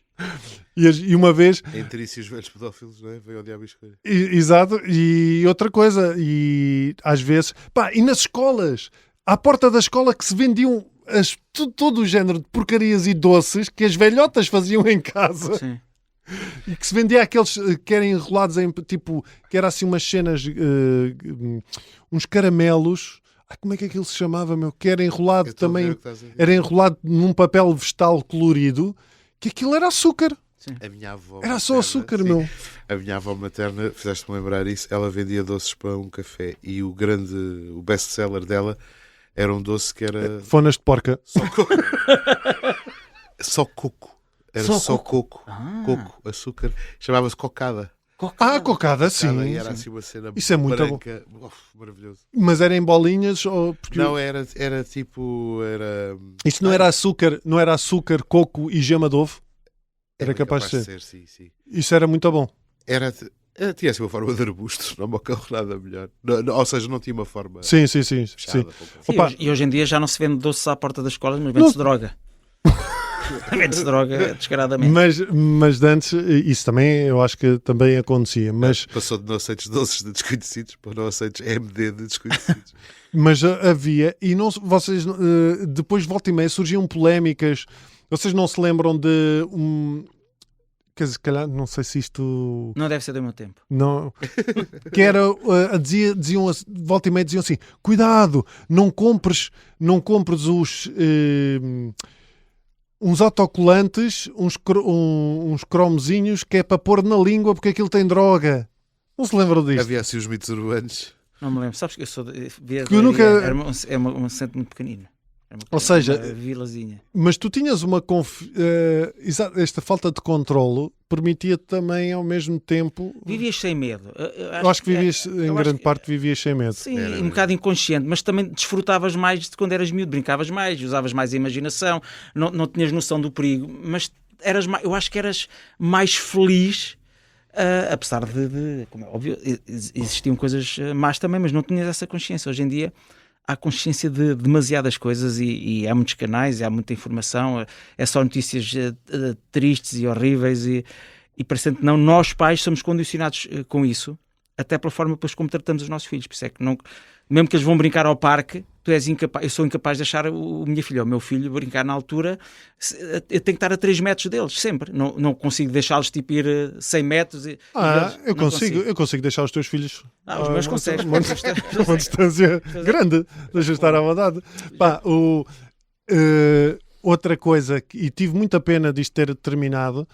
E uma vez, Entre isso e os velhos pedófilos, não é? Veio ao diabo e escolha. exato, e outra coisa, e às vezes, pá, e nas escolas, à porta da escola que se vendiam todo o género de porcarias e doces que as velhotas faziam em casa. Sim. E que se vendia aqueles que eram enrolados em tipo, que era assim umas cenas, uns caramelos Como é que aquilo se chamava, meu? Que era enrolado Eu estou a ver também. o que estás a dizer. Era enrolado num papel vegetal colorido, que aquilo era açúcar. A minha avó Era só materna, açúcar, sim, meu. A minha avó materna, fizeste-me lembrar isso, ela vendia doces para um café e o best-seller dela era um doce que era Fonas de porca. só coco. Só coco. Era Só só coco? coco. Ah. Coco, açúcar. Chamava-se cocada. Ah, cocada, sim. Cocada, e era sim. assim uma cena Isso é muito branca. Uf, maravilhoso. Mas era em bolinhas ou porque Não, era tipo. isso não era açúcar, não era açúcar, coco e gema de ovo? Era capaz de ser. Sim, sim. Isso era muito bom. Tinha assim uma forma de arbusto, não me ocorre nada melhor. Ou seja, não tinha uma forma Sim, sim. fechada. Sim, Opa. e hoje em dia já não se vende doces à porta das escolas, mas vende-se droga. Vende-se droga descaradamente. Mas de antes, isso também eu acho que também acontecia. Passou de não aceites doces de desconhecidos para não aceites MD de desconhecidos. Mas havia, e não, vocês depois volta e meia surgiam polémicas. Vocês não se lembram de quer dizer, se calhar, não sei se isto Não deve ser do meu tempo. não, que era diziam volta e meia diziam assim: cuidado, não compres os uns autocolantes, uns cromozinhos que é para pôr na língua porque aquilo tem droga. Não se lembram disto? Havia assim os mitos urbanos. Não me lembro. Sabes que eu sou via Que eu nunca- Era um centro muito pequenino. Era Ou seja, uma vilazinha. Mas tu tinhas uma esta falta de controlo permitia também ao mesmo tempo. Vivias sem medo. Eu acho que vivias, em eu grande acho que- parte, vivias sem medo. Sim, um bocado inconsciente, mas também desfrutavas mais de quando eras miúdo, brincavas mais, usavas mais a imaginação, não tinhas noção do perigo, mas eu acho que eras mais feliz, apesar de, como é óbvio, existiam coisas más também, mas não tinhas essa consciência. Hoje em dia há consciência de demasiadas coisas e há muitos canais, e há muita informação, é só notícias tristes e horríveis e parecendo que não, nós pais somos condicionados com isso, até pela forma depois como tratamos os nossos filhos. Por isso é que não, mesmo que eles vão brincar ao parque, eu sou incapaz de deixar o minha filha ou o meu filho brincar na altura, eu tenho que estar a 3 metros deles, sempre. Não consigo deixá-los tipo ir 100 metros. Eu consigo deixar os teus filhos Os meus consegues. uma distância grande, deixa estar à vontade. Pá, outra coisa, e tive muita pena disto ter terminado,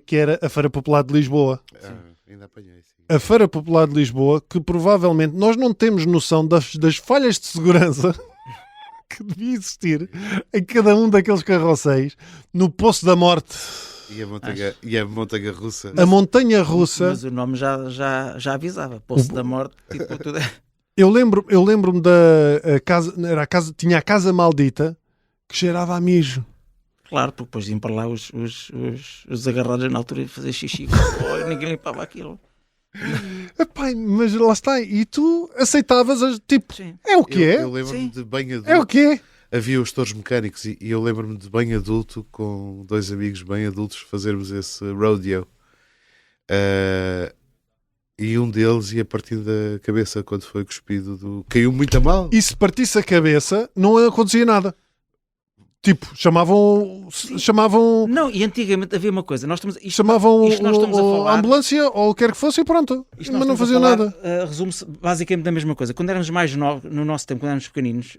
que era a Feira Popular de Lisboa. Ainda apanhei, sim. A Feira Popular de Lisboa, que provavelmente nós não temos noção das falhas de segurança que devia existir em cada um daqueles carrosséis, no Poço da Morte. E a montanha russa. A montanha russa. Mas o nome já avisava. Poço da Morte, tipo, tudo. Eu lembro-me da casa, tinha a Casa Maldita, que cheirava a mijo. Claro, porque depois iam para lá os agarrados na altura e fazer xixi. Ninguém limpava aquilo. Epá, mas lá está, e tu aceitavas, tipo, Sim. é o que é? Eu lembro-me de bem adulto. É o que é? Havia os touros mecânicos e eu lembro-me de bem adulto, com 2 amigos bem adultos, fazermos esse rodeo. E um deles ia partir da cabeça quando foi cuspido caiu muito a mal. E se partisse a cabeça, não acontecia nada. Tipo, chamavam Não, e antigamente havia uma coisa. Nós estamos a a falar. ambulância ou o que quer que fosse e pronto. Isto Mas nós não estamos a fazia falar, nada. resume-se basicamente da mesma coisa. Quando éramos mais novos, no nosso tempo, quando éramos pequeninos,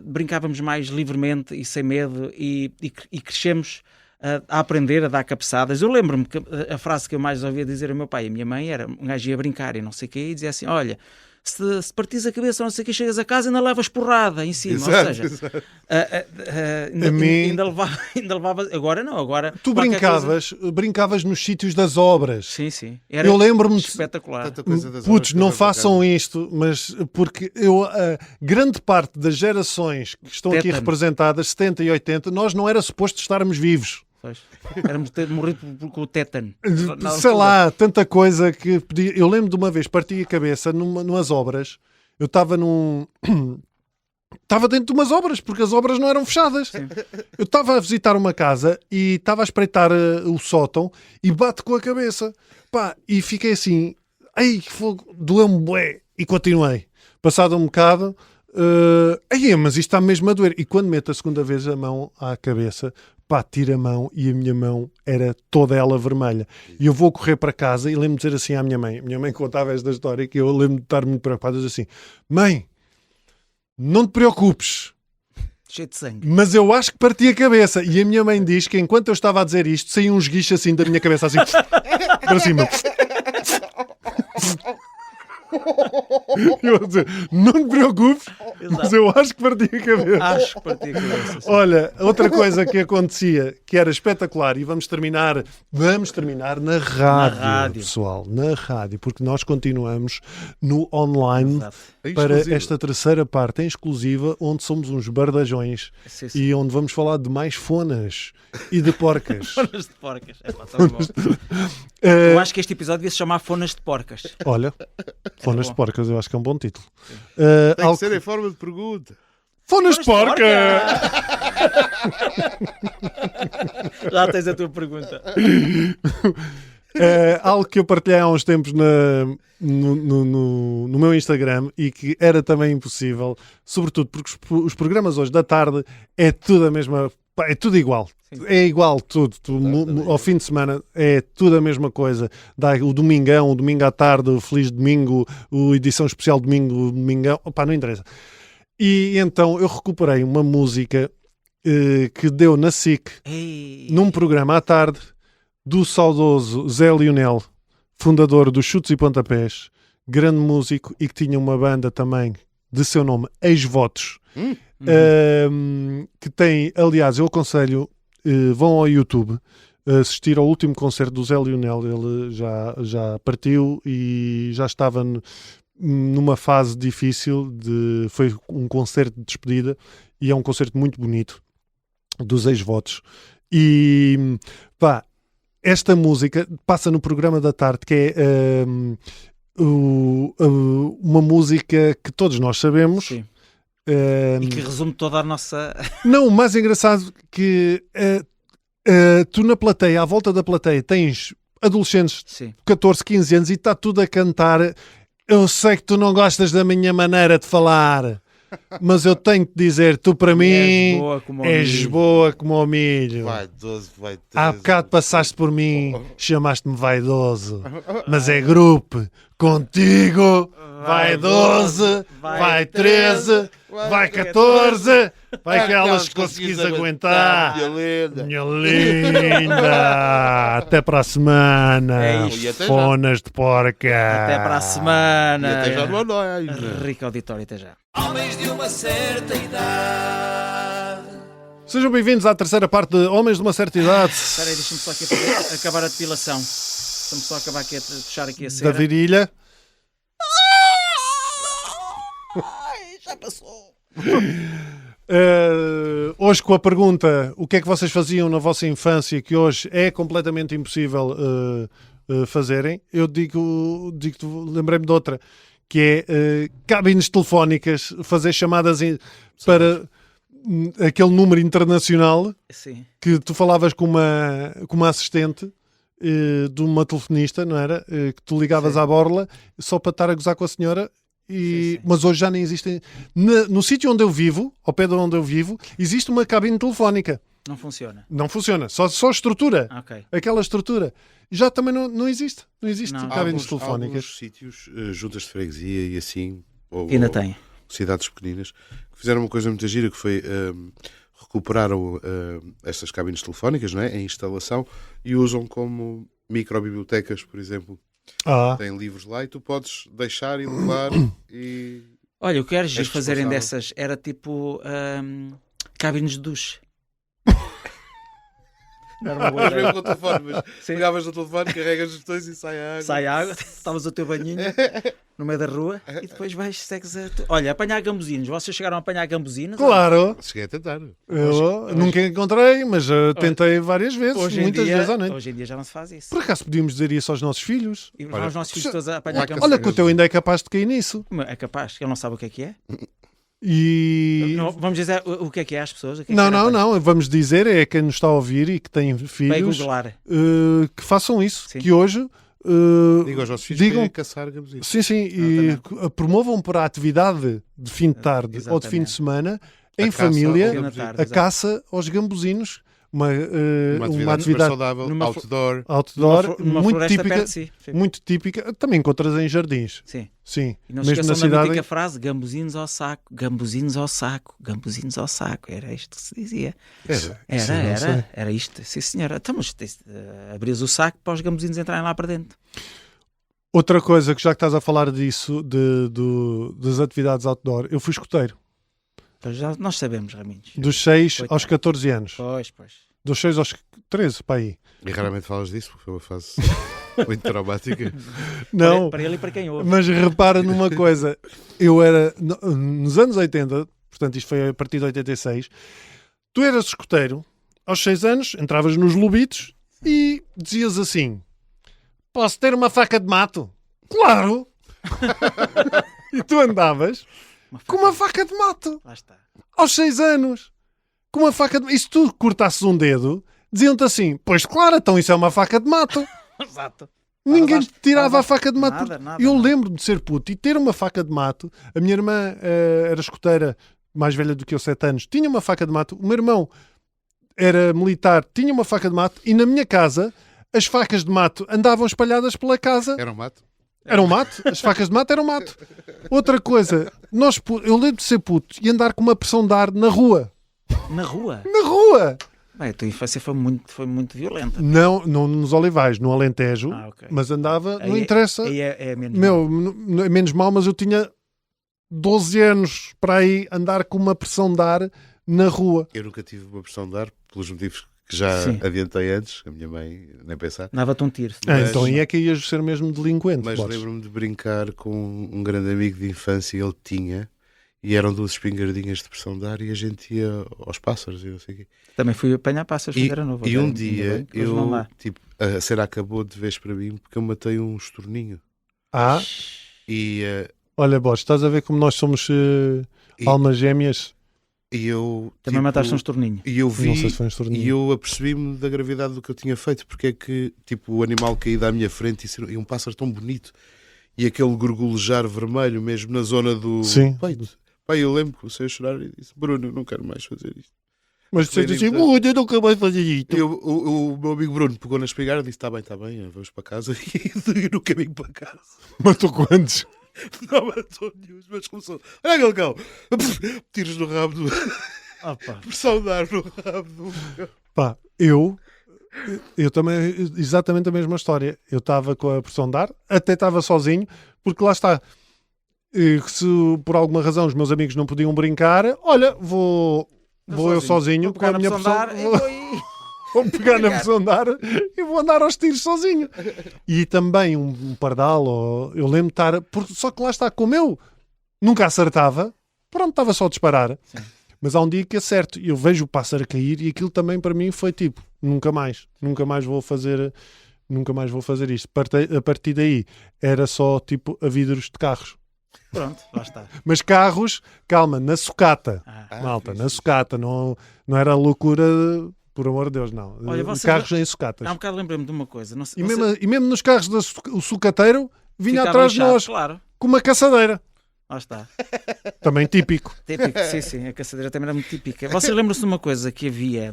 brincávamos mais livremente e sem medo e crescemos a aprender, a dar cabeçadas. Eu lembro-me que a frase que eu mais ouvia dizer ao meu pai e à minha mãe era: um gajo ia brincar e não sei o quê, e dizia assim: olha, se partires a cabeça ou não sei o que, chegas a casa ainda levas porrada em cima. Exato, Ou seja, exato. ainda levava. Agora não, agora Tu qualquer brincavas nos sítios das obras. Sim. Era Eu lembro-me de espetacular. Tanta coisa das Putos, horas não que eu façam lembro, isto, mas porque grande parte das gerações que estão aqui Tétano. representadas, 70 e 80, nós não era suposto estarmos vivos. Pois. Éramos ter morrido com o tétano. Na Sei altura. lá, tanta coisa que podia. Eu lembro de uma vez parti a cabeça numas obras. Eu estava estava dentro de umas obras, porque as obras não eram fechadas. Eu estava a visitar uma casa e estava a espreitar o sótão e bate com a cabeça. Pá, e fiquei assim, ai, que fogo, doeu-me bué. E continuei. Passado um bocado, mas isto está mesmo a doer. E quando meto a segunda vez a mão à cabeça, pá, tiro a mão e a minha mão era toda ela vermelha. E eu vou correr para casa e lembro-me de dizer assim à minha mãe. Minha mãe contava esta história que eu lembro de estar muito preocupado. Diz assim: mãe, não te preocupes, Cheio de sangue. mas eu acho que parti a cabeça. E a minha mãe diz que enquanto eu estava a dizer isto, saiu um esguicho assim da minha cabeça, assim, para cima. Eu a dizer, não te preocupes, mas eu acho que parti a cabeça. Acho que parti a cabeça. Sim. Olha, outra coisa que acontecia, que era espetacular, e vamos terminar na rádio, pessoal, na rádio, porque nós continuamos no online Exato. para Exclusivo. esta terceira parte em exclusiva, onde somos uns bardajões Sim, sim. e onde vamos falar de mais fonas e de porcas. Fonas de porcas. Epá, tá bom. Eh, Eu acho que este episódio devia se chamar Fonas de Porcas. Olha, fonas bom. de porcas, eu acho que é um bom título. Tem Algo- que ser em forma de pergunta. Fonas de porca! Já tens a tua pergunta. Algo que eu partilhei há uns tempos no meu Instagram e que era também impossível, sobretudo porque os programas hoje da tarde é tudo a mesma, pá, é tudo igual. Sim. É igual tudo. Ao fim de semana é tudo a mesma coisa. Dá o domingão, o domingo à tarde, o feliz domingo, o edição especial domingo, o domingão, opá, não interessa. E então eu recuperei uma música que deu na SIC, Ei. num programa à tarde, do saudoso Zé Lionel, fundador dos Chutes e Pontapés, grande músico e que tinha uma banda também de seu nome, Ex-Votos, que tem, aliás, eu aconselho, vão ao YouTube assistir ao último concerto do Zé Lionel. Ele já partiu e já estava numa fase difícil, foi um concerto de despedida e é um concerto muito bonito dos Ex-Votos. E pá, esta música passa no programa da tarde, que é uma música que todos nós sabemos. Sim. Um, E que resume toda a nossa. Não, o mais engraçado que tu na plateia, à volta da plateia, tens adolescentes de Sim. 14, 15 anos e está tudo a cantar. Eu sei que tu não gostas da minha maneira de falar, mas eu tenho que dizer, tu para mim És boa como o és milho. boa como o milho. Vai 12, vai 13. Há bocado passaste por mim, chamaste-me vaidoso, mas é grupo, contigo vai 12, vai 13, vai 14, vai aquelas que conseguis aguentar. Minha linda. Minha linda! Até para a semana, É isto. E até já. fonas de porca. Até para a semana. E até já não dói. Rico auditório, até já. Homens de uma certa idade. Sejam bem-vindos à terceira parte de Homens de uma Certa Idade. Espera aí, deixa-me só aqui acabar a depilação. Deixa-me só acabar aqui a puxar aqui a Da cera. virilha. Já passou. Hoje com a pergunta o que é que vocês faziam na vossa infância que hoje é completamente impossível fazerem, eu lembrei-me de outra, que é cabines telefónicas, fazer chamadas para aquele número internacional Sim. que tu falavas com uma assistente de uma telefonista, não era? Que tu ligavas Sim. à borla só para estar a gozar com a senhora. Sim. Mas hoje já nem existem. No sítio onde eu vivo, ao pé de onde eu vivo, existe uma cabine telefónica. Não funciona. Não funciona, só estrutura. Ok. Aquela estrutura. Já também não existe. Não existe Não. cabines Há telefónicas. alguns sítios, juntas de freguesia e assim, ou Ainda tem. cidades pequeninas, que fizeram uma coisa muito gira, que foi recuperaram estas cabines telefónicas, não é? Em instalação, e usam como microbibliotecas, por exemplo. Tem livros lá e tu podes deixar e levar e... Olha, o que era És giro fazerem responsável. dessas era tipo cabines de duche. Não era uma boa Mas ideia. mesmo com o telefone, mas Sim. pegavas no telefone, carregas os botões e sai a água. Sai a água, estavas o teu banhinho no meio da rua e depois segues a... Olha, apanhar gambuzinos. Vocês chegaram a apanhar gambuzinos? Claro, Cheguei a tentar. eu nunca encontrei, mas tentei várias vezes, muitas vezes à noite. Hoje em dia já não se faz isso. Por acaso podíamos dizer isso aos nossos filhos? E Olha, os nossos filhos todos a apanhar olha, gambuzinos. Olha que o teu ainda é capaz de cair nisso. É capaz, ele não sabe o que é. E... Não, vamos dizer o que é às pessoas? O que é que Não, era não, apanhar? não. Vamos dizer, é quem nos está a ouvir e que tem Vai filhos, googlar. que façam isso. Sim. Que hoje Digo aos nossos filhos digam, para ir caçar gabuzinos. sim, e promovam para a atividade de fim de tarde ou de fim de Exatamente. semana, A em caça ao família, Fim da gabuzinho. tarde, a caça aos gambuzinos. uma atividade super saudável, numa outdoor. outdoor numa muito floresta típica, perto de si. Sim. muito típica. Também encontras em jardins. Sim. Sim, E não se mesmo na esqueçam da cidade. mítica frase: gambuzinos ao saco, gambuzinos ao saco, gambuzinos ao saco. Era isto que se dizia. Isso eu não sei. Era isto. Sim, senhora. Então, mas abrias o saco para os gambuzinos entrarem lá para dentro. Outra coisa que já que estás a falar disso, das atividades outdoor, eu fui escoteiro. Então, já nós sabemos, Raminhos. Dos 6 Coitado. aos 14 anos. Pois. Dos 6 aos 13, para aí. E raramente falas disso, porque foi uma fase muito traumática. Não, Para ele e para quem ouve. mas repara numa coisa. Eu era, nos anos 80, portanto isto foi a partir de 86, tu eras escoteiro, aos 6 anos, entravas nos lobitos e dizias assim: posso ter uma faca de mato? Claro! E tu andavas com uma faca de mato, Lá está. aos 6 anos, com uma faca de mato. E se tu cortasses um dedo, diziam-te assim: pois claro, então isso é uma faca de mato. Exato. Ninguém te tirava a nada, faca de mato. nada, Eu nada. lembro-me de ser puto e ter uma faca de mato. A minha irmã era escoteira, mais velha do que eu, 7 anos, tinha uma faca de mato. O meu irmão era militar, tinha uma faca de mato. E na minha casa, as facas de mato andavam espalhadas pela casa. Era um mato. Eram mato. As facas de mato eram mato. Outra coisa, eu lembro de ser puto e andar com uma pressão de ar na rua. Na rua? Na rua! Bem, a tua infância foi muito violenta. Não nos Olivais, no Alentejo. Ok. Mas andava, não Aí interessa. Aí é menos Meu, é menos mal, mas eu tinha 12 anos para aí andar com uma pressão de ar na rua. Eu nunca tive uma pressão de ar, pelos motivos que já Sim. adiantei antes, a minha mãe nem pensar. Dava-te um tiro. Mas- Então aí é que ias ser mesmo delinquente. Mas Borges. lembro-me de brincar com um grande amigo de infância, ele tinha, e eram 2 espingardinhas de pressão de ar e a gente ia aos pássaros e não sei o quê. Também fui apanhar passas quando era novo. E Ainda um bem, dia, mas não dá. a cena acabou de vez para mim porque eu matei um estorninho. Ah, E, olha, Borges, estás a ver como nós somos E- almas gêmeas? e eu... Também mataste um estorninho. E eu Não sei vi... se foi um estorninho. E eu apercebi-me da gravidade do que eu tinha feito, porque é que tipo, o animal caído à minha frente e um pássaro tão bonito e aquele gorgolejar vermelho mesmo na zona do Sim. peito. Pai, eu lembro que comecei a chorar e disse: Bruno, eu não quero mais fazer isto. Mas tu dizes assim, Foi eu nunca mais fazer isto. E o meu amigo Bruno pegou na espingarda e disse: está bem, vamos para casa. E no caminho para casa Matou quantos? não matou nenhum, mas começou: olha aquele cão, tiros no rabo do... Opa. pressão de ar no rabo do... Pá, eu também, exatamente a mesma história. Eu estava com a pressão de ar, até estava sozinho, porque lá está. Se por alguma razão os meus amigos não podiam brincar, olha, vou eu sozinho Vou com pegar a na minha pressão pressão. de ar e vou aí. Vou pegar na pressão de ar e vou andar aos tiros sozinho. E também um pardal, eu lembro de estar. Só que lá está, como eu nunca acertava, pronto, estava só a disparar. Sim. Mas há um dia que acerto e eu vejo o pássaro cair e aquilo também para mim foi tipo, nunca mais vou fazer isto. A partir daí era só tipo a vidros de carros. Pronto, lá está. Mas carros, calma, na sucata. Ah. Malta, fixe, na sucata, não era loucura, por amor de Deus, não. Olha, vocês Carros em sucatas. Há um bocado lembrei-me de uma coisa. Não sei, E mesmo nos carros o sucateiro vinha ficava atrás de lixado, nós Claro, com uma caçadeira. lá está. Também típico. Típico, sim, a caçadeira também era muito típica. Vocês lembram-se de uma coisa que havia,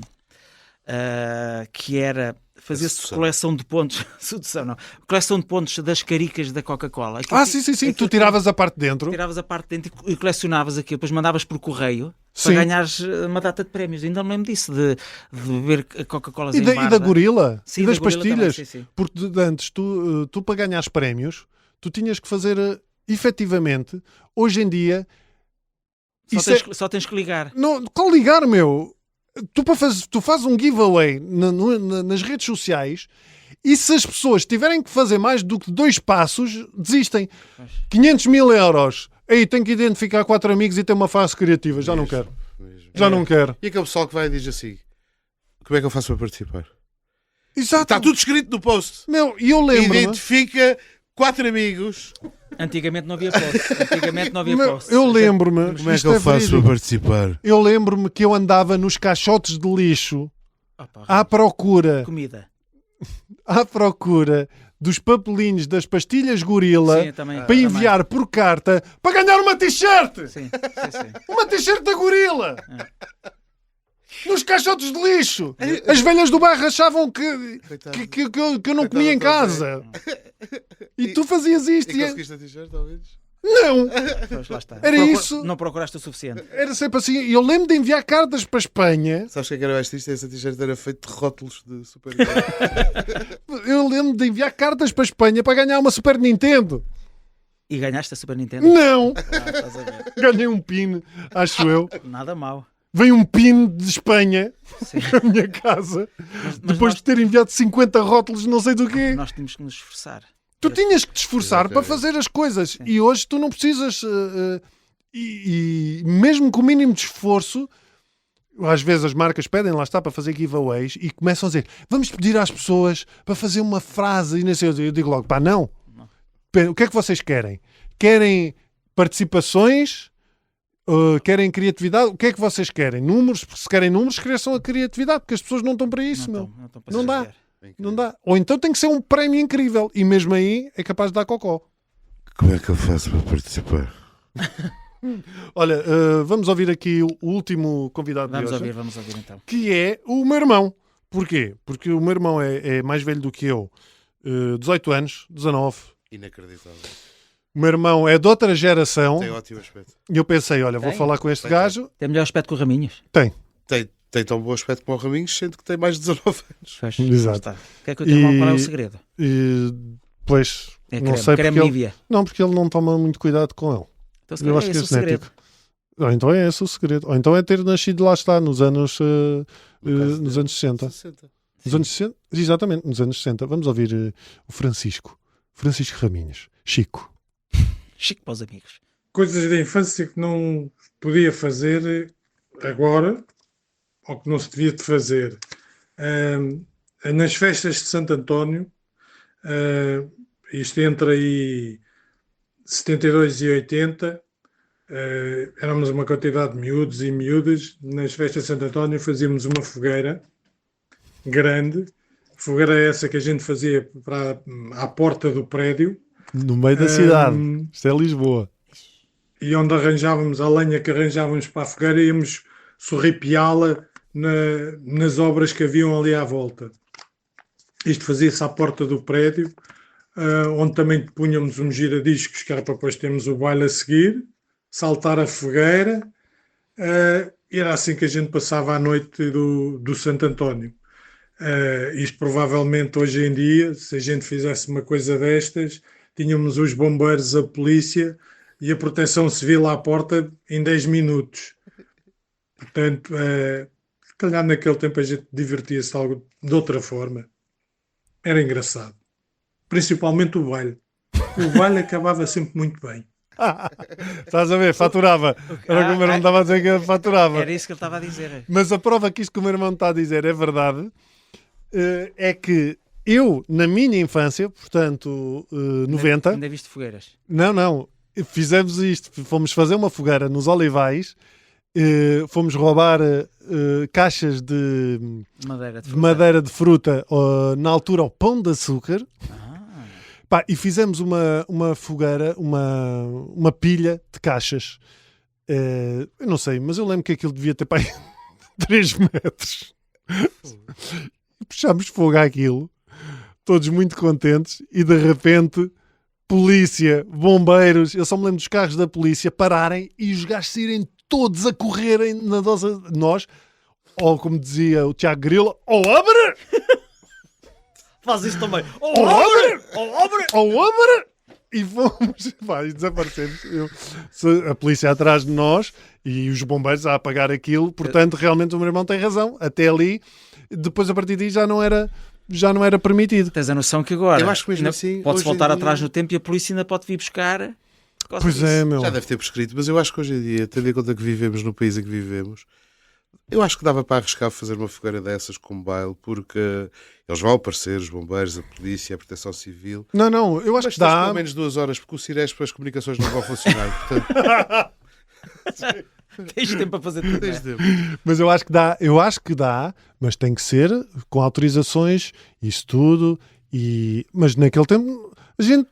que era fazer-se Sedução. coleção de pontos, sedução não, coleção de pontos das caricas da Coca-Cola. Sim. Tu aquilo- tiravas a parte de dentro. Tiravas a parte de dentro e colecionavas aquilo, depois mandavas por correio Sim. para ganhares uma data de prémios. Ainda me lembro disso, de beber Coca-Cola E da gorila. Sim, e das da gorila pastilhas. também, sim. Porque antes, tu para ganhares prémios, tu tinhas que fazer efetivamente, hoje em dia, Só tens que ligar. não, qual ligar, meu? Tu fazes um giveaway nas redes sociais e se as pessoas tiverem que fazer mais do que 2 passos, desistem. 500.000 euros. Aí tenho que identificar 4 amigos e ter uma fase criativa. Já não quero. Mesmo. Já não quero. E aquele pessoal que vai e diz assim: como é que eu faço para participar? Exato. Está tudo escrito no post. Meu, e eu lembro-me. Identifica 4 amigos. Antigamente não havia post. Meu, eu lembro-me. Como é isto que eu faço verídico. para participar? Eu lembro-me que eu andava nos caixotes de lixo Opa, à procura comida. dos papelinhos das pastilhas gorila Sim, também, para enviar por carta para ganhar uma t-shirt! Sim. Uma t-shirt da gorila! Nos caixotes de lixo. As velhas do bairro achavam que eu não comia em casa. E tu fazias isto. E conseguiste atingir, talvez? Não! Pois, lá está. Era isso. Não procuraste o suficiente. Era sempre assim. E eu lembro de enviar cartas para a Espanha. Sabes o que era mais triste? Essa t-shirt era feito de rótulos de Super Eu lembro de enviar cartas para a Espanha para ganhar uma Super Nintendo. E ganhaste a Super Nintendo? Não! Estás a ver. Ganhei um pin, acho eu. Nada mal. Veio um pin de Espanha Sim. à minha casa. Mas Depois de ter enviado 50 rótulos, não sei do quê. nós tínhamos que nos esforçar. Tu tinhas que te esforçar para Exatamente. fazer as coisas. E hoje tu não precisas. E mesmo com o mínimo de esforço, às vezes as marcas pedem, lá está, para fazer giveaways e começam a dizer: vamos pedir às pessoas para fazer uma frase. E não sei, eu digo logo: pá, não. O que é que vocês querem? Querem participações? Querem criatividade? O que é que vocês querem? Números? Porque se querem números, cresçam a criatividade, porque as pessoas não estão para isso, meu. Estão para Não se dá. fazer. Não dá. Ou então tem que ser um prémio incrível e mesmo aí é capaz de dar cocó. Como é que eu faço para participar? Olha, vamos ouvir aqui o último convidado de hoje, Vamos ouvir então. que é o meu irmão. Porquê? Porque o meu irmão é mais velho do que eu, 18 anos, 19. Inacreditável. O meu irmão é de outra geração Tem ótimo aspecto. e eu pensei, olha, vou Tem? falar com este Tem. gajo. Tem melhor aspecto que o Raminhos. Tem tão bom aspecto como o Raminhos, sendo que tem mais de 19 anos. Faz. Exato. Lá está. O que é que eu tenho mal? Qual é o E- segredo? E, pois, É não creme, sei creme porque ele, Nivea. não, porque ele não toma muito cuidado com ele. Então, se Eu calhar acho é que é esse o segredo. genético. Ou então é esse o segredo. Ou então é ter nascido lá está, nos anos, No caso nos dele, anos 60. 60. Nos anos 60? Exatamente, nos anos 60. Vamos ouvir o Francisco Raminhos. Chico. Chico para os amigos. Coisas da infância que não podia fazer agora, ou que não se devia de fazer. Nas festas de Santo António, isto entre aí 72 e 80, éramos uma quantidade de miúdos e miúdas. Nas festas de Santo António fazíamos uma fogueira grande, fogueira essa que a gente fazia à porta do prédio, No meio da cidade. Isto é Lisboa. e onde arranjávamos a lenha que arranjávamos para a fogueira, íamos sorripiá-la nas obras que haviam ali à volta. Isto fazia-se à porta do prédio, onde também punhamos uns giradiscos, que era para depois termos o baile a seguir, saltar a fogueira, e era assim que a gente passava a noite do Santo António. Isto provavelmente hoje em dia, se a gente fizesse uma coisa destas, tínhamos os bombeiros, a polícia e a proteção civil à porta em 10 minutos. Portanto, se calhar naquele tempo a gente divertia-se algo de outra forma. Era engraçado. Principalmente o baile. O baile acabava sempre muito bem. Estás a ver? Faturava. Era como o meu irmão estava a dizer que faturava. Era isso que ele estava a dizer. Mas a prova que isto que o meu irmão está a dizer é verdade, é que eu, na minha infância, portanto, 90... Ainda viste fogueiras? Não. Fizemos isto. Fomos fazer uma fogueira nos Olivais, fomos roubar caixas de madeira de fruta, na altura ao Pão de Açúcar. Pá, e fizemos uma fogueira, uma pilha de caixas. Eu não sei, mas eu lembro que aquilo devia ter pá, 3 metros. E puxámos fogo àquilo, todos muito contentes, e de repente, polícia, bombeiros, eu só me lembro dos carros da polícia pararem e os gajos saírem todos a correrem na dose de nós, ou como dizia o Tiago Grilo, ou abre! Faz isso também. Ou abre! Ou abre! E fomos, pá, e desaparecemos. A polícia atrás de nós e os bombeiros a apagar aquilo, portanto, realmente o meu irmão tem razão. Até ali, depois a partir daí já não era permitido. Tens a noção que agora Eu acho que mesmo ainda assim, pode-se hoje em voltar dia- atrás no tempo e a polícia ainda pode vir buscar. por causa Pois disso. é, meu. Já deve ter prescrito, mas eu acho que hoje em dia, tendo em conta que vivemos no país em que vivemos, eu acho que dava para arriscar fazer uma fogueira dessas com baile, porque eles vão aparecer, os bombeiros, a polícia, a proteção civil. Não, eu acho Mas que tens dá. pelo menos 2 horas, porque o Ciresp as comunicações não vão funcionar. Portanto, Tens tempo para fazer tudo. tens não é? tempo. Mas eu acho que dá, mas tem que ser com autorizações, isso tudo. Mas naquele tempo, a gente.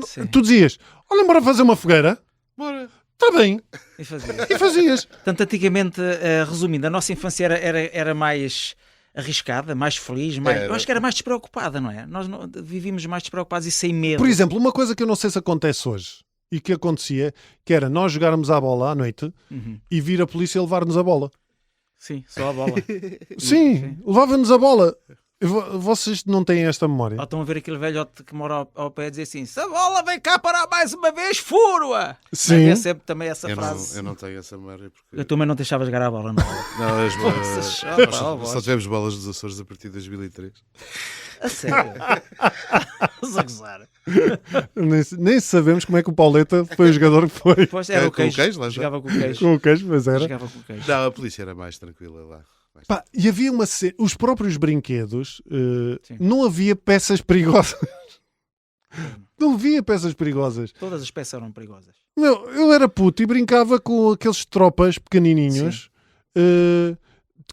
Sim. Tu dizias: olha, bora fazer uma fogueira. Bora. Está bem. E fazia. E fazias. Portanto, antigamente, resumindo, a nossa infância era mais arriscada, mais feliz, eu acho que era mais despreocupada, não é? Nós vivíamos mais despreocupados e sem medo. Por exemplo, uma coisa que eu não sei se acontece hoje e que acontecia, que era nós jogarmos à bola à noite e vir a polícia levar-nos a bola. Sim, só a bola. Sim, levava-nos a bola. Vocês não têm esta memória? Ou estão a ver aquele velhote que mora ao pé e dizer assim: se a bola vem cá parar mais uma vez, furo-a! Sim. É sempre também essa frase. Eu não tenho essa memória. Porque... Eu também não deixava jogar a bola, não. Não, as Poças, nós só tivemos bolas dos Açores a partir de 2003. A sério? Estás a gozar. Nem sabemos como é que o Pauleta foi o jogador que foi. Pois, era o Com o queijo. queijo, lá está. Jogava com o queijo. Com o queijo, mas era. Jogava com o queijo. Não, a polícia era mais tranquila lá. Pá, e havia uma cena, os próprios brinquedos, não havia peças perigosas. Não havia peças perigosas. Todas as peças eram perigosas. Meu, eu era puto e brincava com aqueles tropas pequenininhos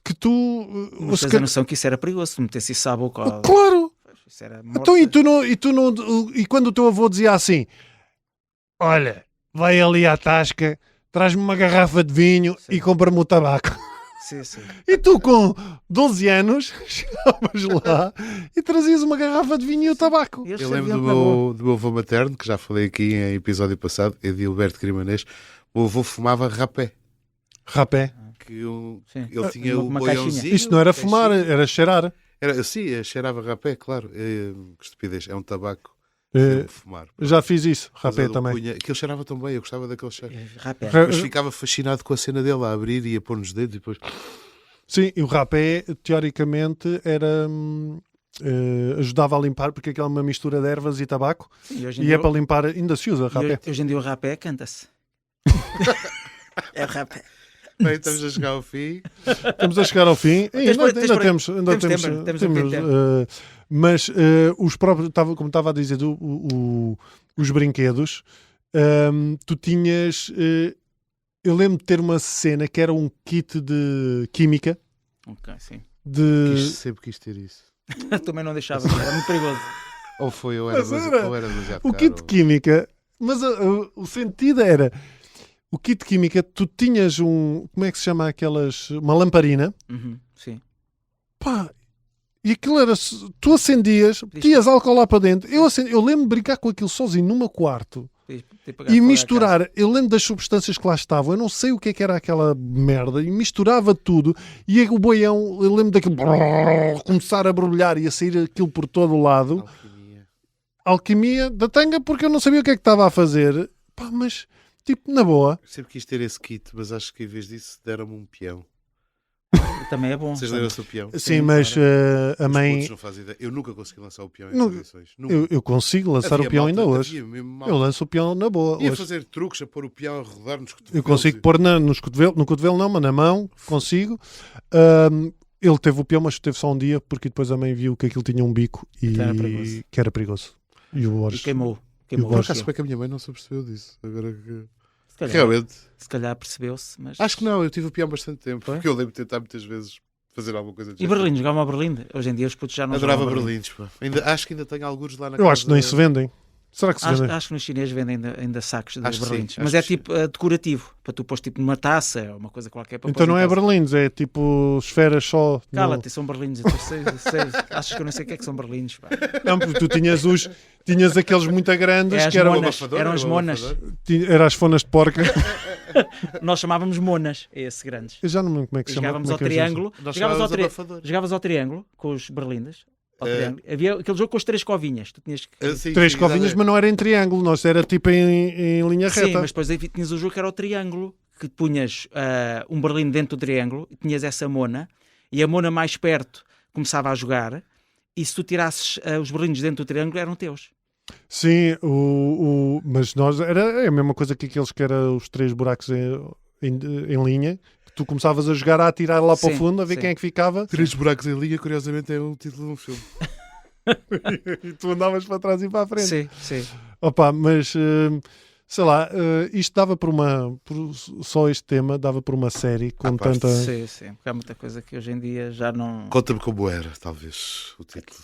que tu... Mas tens a noção que isso era perigoso, se metesse isso à boca. Claro! Isso era morte. Então, e quando o teu avô dizia assim: olha, vai ali à tasca, traz-me uma garrafa de vinho e compra-me o tabaco. Sim, sim. E tu com 12 anos chegavas lá e trazias uma garrafa de vinho e o tabaco. Eu lembro do meu avô materno, que já falei aqui em episódio passado, Edilberto Crimanês. O avô fumava rapé. Rapé. Que ele tinha o uma boiãozinho. caixinha. Isto não era fumar, era cheirar. Sim, cheirava rapé, claro. Que estupidez, é um tabaco. Fumar. Já fiz isso, rapé Mas também. Aquilo cheirava tão bem, eu gostava daquele cheiro. Rapé. Mas ficava fascinado com a cena dele a abrir e a pôr nos dedos e depois. Sim, e o rapé, teoricamente, era. Ajudava a limpar, porque aquela é uma mistura de ervas e tabaco. Sim, hoje em E dia é para limpar, ainda se usa rapé. Hoje em dia o rapé canta-se. É o rapé. Bem, estamos a chegar ao fim. Estamos a chegar ao fim. Ainda temos. Mas os próprios, como estava a dizer, os brinquedos, tu tinhas. Eu lembro de ter uma cena que era um kit de química. Ok, sim. Sempre quis ter isso. Também não deixava, era muito perigoso. Ou foi, ou era demasiado o caro, kit de química, mas o sentido era. O kit de química, tu tinhas como é que se chama aquelas, uma lamparina, Sim. pá, e aquilo era, tu acendias, metias álcool lá para dentro, eu lembro de brincar com aquilo sozinho numa quarto e misturar, eu lembro das substâncias que lá estavam, eu não sei o que é que era aquela merda, e misturava tudo, e o boião, eu lembro daquilo começar a borbulhar e a sair aquilo por todo o lado. Alquimia da tanga, porque eu não sabia o que é que estava a fazer, pá, mas... Tipo, na boa. Sempre quis ter esse kit, mas acho que em vez disso deram-me um peão. Também é bom. Vocês lembram-se do peão? Sim, mas a mãe... Não faz ideia. Eu nunca consegui lançar o peão em Não, condições. eu consigo lançar o peão ainda hoje. Eu lanço o peão na boa. Ia Hoje. fazer truques a pôr o peão a rodar nos cotovelos. Eu consigo pôr no cotovelo não, mas na mão, consigo. Ele teve o peão, mas teve só um dia, porque depois a mãe viu que aquilo tinha um bico e que era perigoso. E o Borges... queimou. Por acaso foi que a minha mãe não se apercebeu disso. Agora que... Realmente. Se calhar percebeu-se, mas... Acho que não, eu tive o peão bastante tempo. Porque eu lembro de tentar muitas vezes fazer alguma coisa. E Berlim, jogava a Berlim? Hoje em dia os putos já não adorava jogam Berlindes, pá. Acho que ainda tenho alguns lá na casa. Eu acho que nem se vendem. Será que se vendem? Acho que nos chineses vendem ainda sacos de berlindes. Mas é tipo decorativo, para tu pôs tipo numa taça ou uma coisa qualquer. Para então não é berlindes, é tipo esferas só. Cala-te, são berlindes. Achas que eu não sei o que é que são berlindes? Pá. Não, porque tu tinhas aqueles muito grandes que eram as monas. Eram as fonas de porca. Nós chamávamos monas, esses grandes. Eu já não me lembro como é que se chama. Jogávamos ao triângulo. Jogavas ao triângulo com os berlindes. Havia aquele jogo com as 3 covinhas. Tu tinhas que... 3 covinhas, mas não era em triângulo, nós era tipo em linha reta. Sim, mas depois aí tinhas o jogo que era o triângulo, que punhas um berlim dentro do triângulo e tinhas essa mona, e a mona mais perto começava a jogar, e se tu tirasses os berlindes dentro do triângulo eram teus. Sim, mas nós era a mesma coisa que aqueles que eram os 3 buracos em linha. Tu começavas a jogar a atirar lá para o fundo, a ver quem é que ficava. 3 buracos em linha, curiosamente, é o título de um filme. E tu andavas para trás e para a frente. Sim, sim. Opa, mas sei lá, isto dava só este tema dava por uma série com tanta... Sim, sim, porque há muita coisa que hoje em dia já não... Conta-me como era, talvez, o título.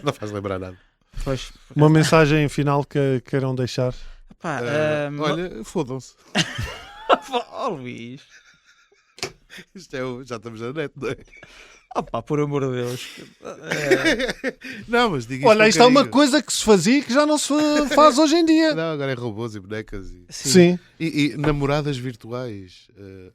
Não faz lembrar nada. Pois. Uma mensagem final que queiram deixar? Pá, Olha, fodam-se. oh, Luís. Isto já estamos na net, não é? Oh, pá, por amor de Deus. Não, mas diga Olha, isto é uma carinho. coisa que se fazia e que já não se faz hoje em dia. Não, agora é robôs e bonecas. Sim. E namoradas virtuais.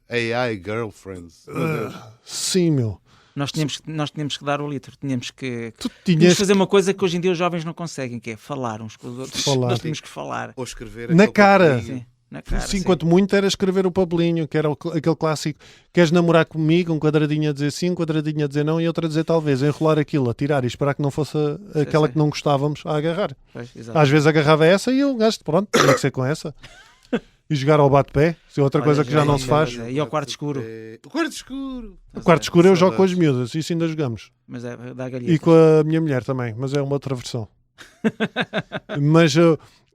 AI girlfriends. Meu Deus. Sim, meu. Nós tínhamos que dar o litro. Tínhamos que Tu tínhamos tinhas que fazer uma coisa que hoje em dia os jovens não conseguem, que é falar uns com os outros. Falar. Nós tínhamos que falar. Ou escrever Na aquele cara. papelinho. Sim, na cara. Sim, sim. quanto muito era escrever o papelinho, que era aquele clássico. Queres namorar comigo? Um quadradinho a dizer sim, um quadradinho a dizer não e outro a dizer talvez. Enrolar aquilo, a tirar e esperar que não fosse aquela sim. que não gostávamos a agarrar. Pois, exato. Às vezes agarrava essa e o gajo, pronto, tinha que ser com essa. E jogar ao bate-pé, se é outra Olha, coisa que já não se faz. E ao quarto escuro. O quarto escuro. O quarto escuro eu jogo com as miúdas, isso ainda jogamos. Mas é da E galheta. com a minha mulher também, mas é uma outra versão. Mas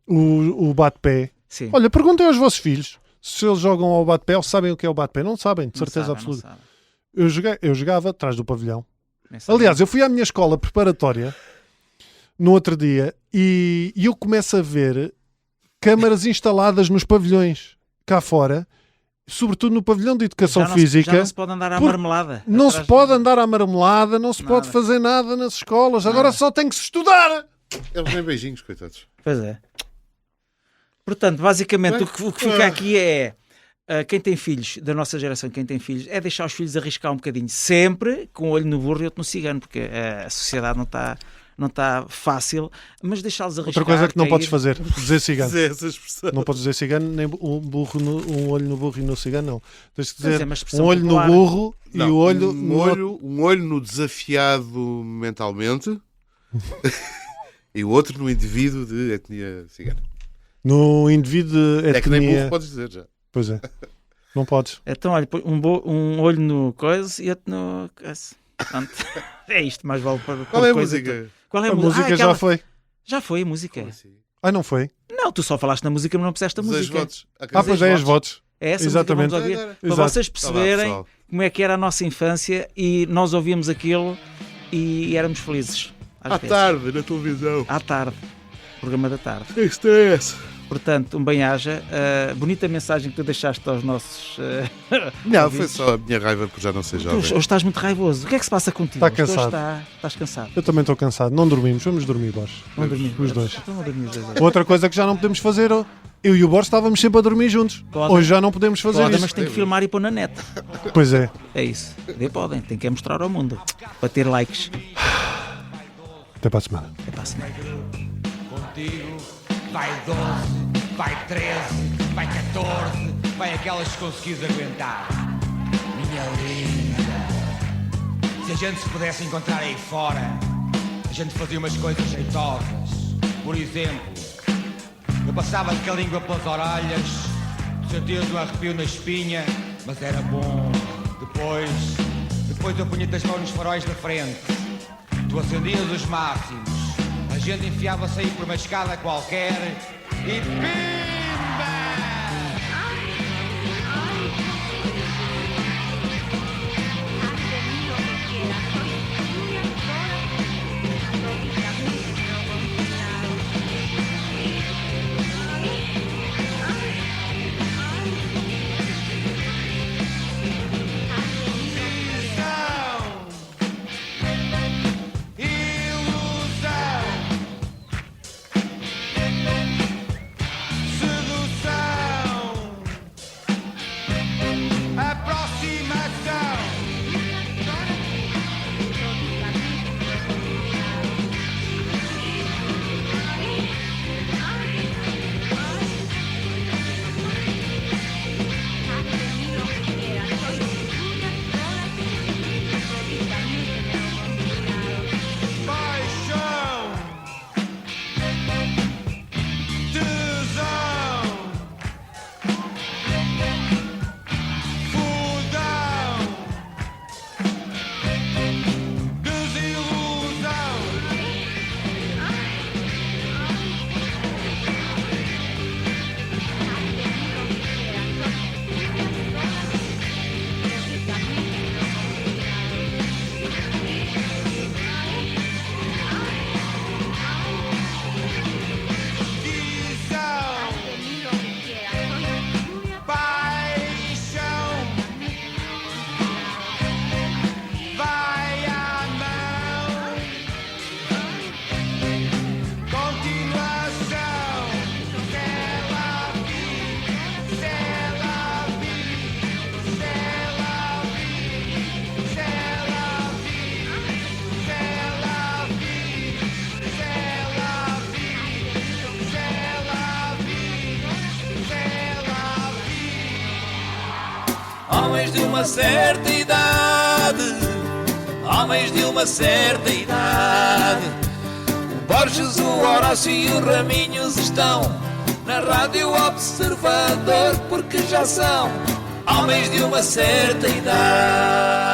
o bate-pé. Sim. Olha, perguntem aos vossos filhos se eles jogam ao bate-pé ou sabem o que é o bate-pé. Não sabem, de Não certeza sabem, absoluta. não sabem. Eu jogava atrás do pavilhão. Nem sabem. Aliás, eu fui à minha escola preparatória no outro dia e eu começo a ver câmaras instaladas nos pavilhões cá fora, sobretudo no pavilhão de educação já física. não se pode andar à Por- marmelada. Não Atrás se pode andar à marmelada, não se Nada. pode fazer nada nas escolas. Agora Nada. só tem que se estudar. Eles nem beijinhos, coitados. Pois é. Portanto, basicamente, o que fica aqui é quem tem filhos, da nossa geração, quem tem filhos, é deixar os filhos arriscar um bocadinho, sempre com um olho no burro e outro no cigano, porque a sociedade não está fácil, mas deixá-los arriscar. Outra coisa que não cair. podes fazer, dizer cigano. Dizer essa expressão. Não podes dizer cigano, nem um olho no burro e no cigano, não. Tens que Pois dizer é, uma expressão um olho popular. no burro e Não, o olho um olho no desafiado mentalmente e o outro no indivíduo de etnia cigana. no indivíduo de É que nem burro etnia. podes dizer já. Pois é, não podes. Então, olha, põe um olho no coisa e outro no coisa. Pronto. É isto, mais vale para Qual é a coisa música? Qual é A música já foi. Já foi a música. Como assim? Ai, não foi? Não, tu só falaste na música, mas não puseste a Os música. votos. Ah, pois é, os votos. É essa Exatamente. música que vamos ouvir. Para Exato. vocês perceberem pessoal. como é que era a nossa infância e nós ouvíamos aquilo e éramos felizes. Às À vezes. tarde, na televisão. À tarde. Programa da tarde. Isto é esse. Portanto, um bem-aja. Bonita mensagem que tu deixaste aos nossos... Não, foi só a minha raiva por já não ser Tu jovem. hoje estás muito raivoso. O que é que se passa contigo? Está Hoje cansado. Estás cansado. Eu também estou cansado. Não dormimos. Vamos dormir, Borges. Vamos dormir. Os dois. Então vamos dormir os dois. Outra coisa que já não podemos fazer, eu e o Borges estávamos sempre a dormir juntos. Podem. Hoje já não podemos fazer Podem, isso. mas tem que filmar e pôr na net. Pois é. É isso. Podem. Tem que mostrar ao mundo. Para ter likes. Até para a semana. É para a semana. Contigo vai 12, vai 13, vai 14, vai aquelas que conseguires aguentar. Minha linda, se a gente se pudesse encontrar aí fora, a gente fazia umas coisas jeitosas. Por exemplo, eu passava-lhe com a língua pelas orelhas, tu sentias um arrepio na espinha, mas era bom. Depois eu punha-te as mãos nos faróis da frente, tu acendias os máximos, a gente enfiava-se aí por uma escada qualquer e pimba! Ilusão. Se homens de uma certa idade, homens de uma certa idade. O Borges, o Horácio e o Raminhos estão na Rádio Observador, porque já são homens de uma certa idade.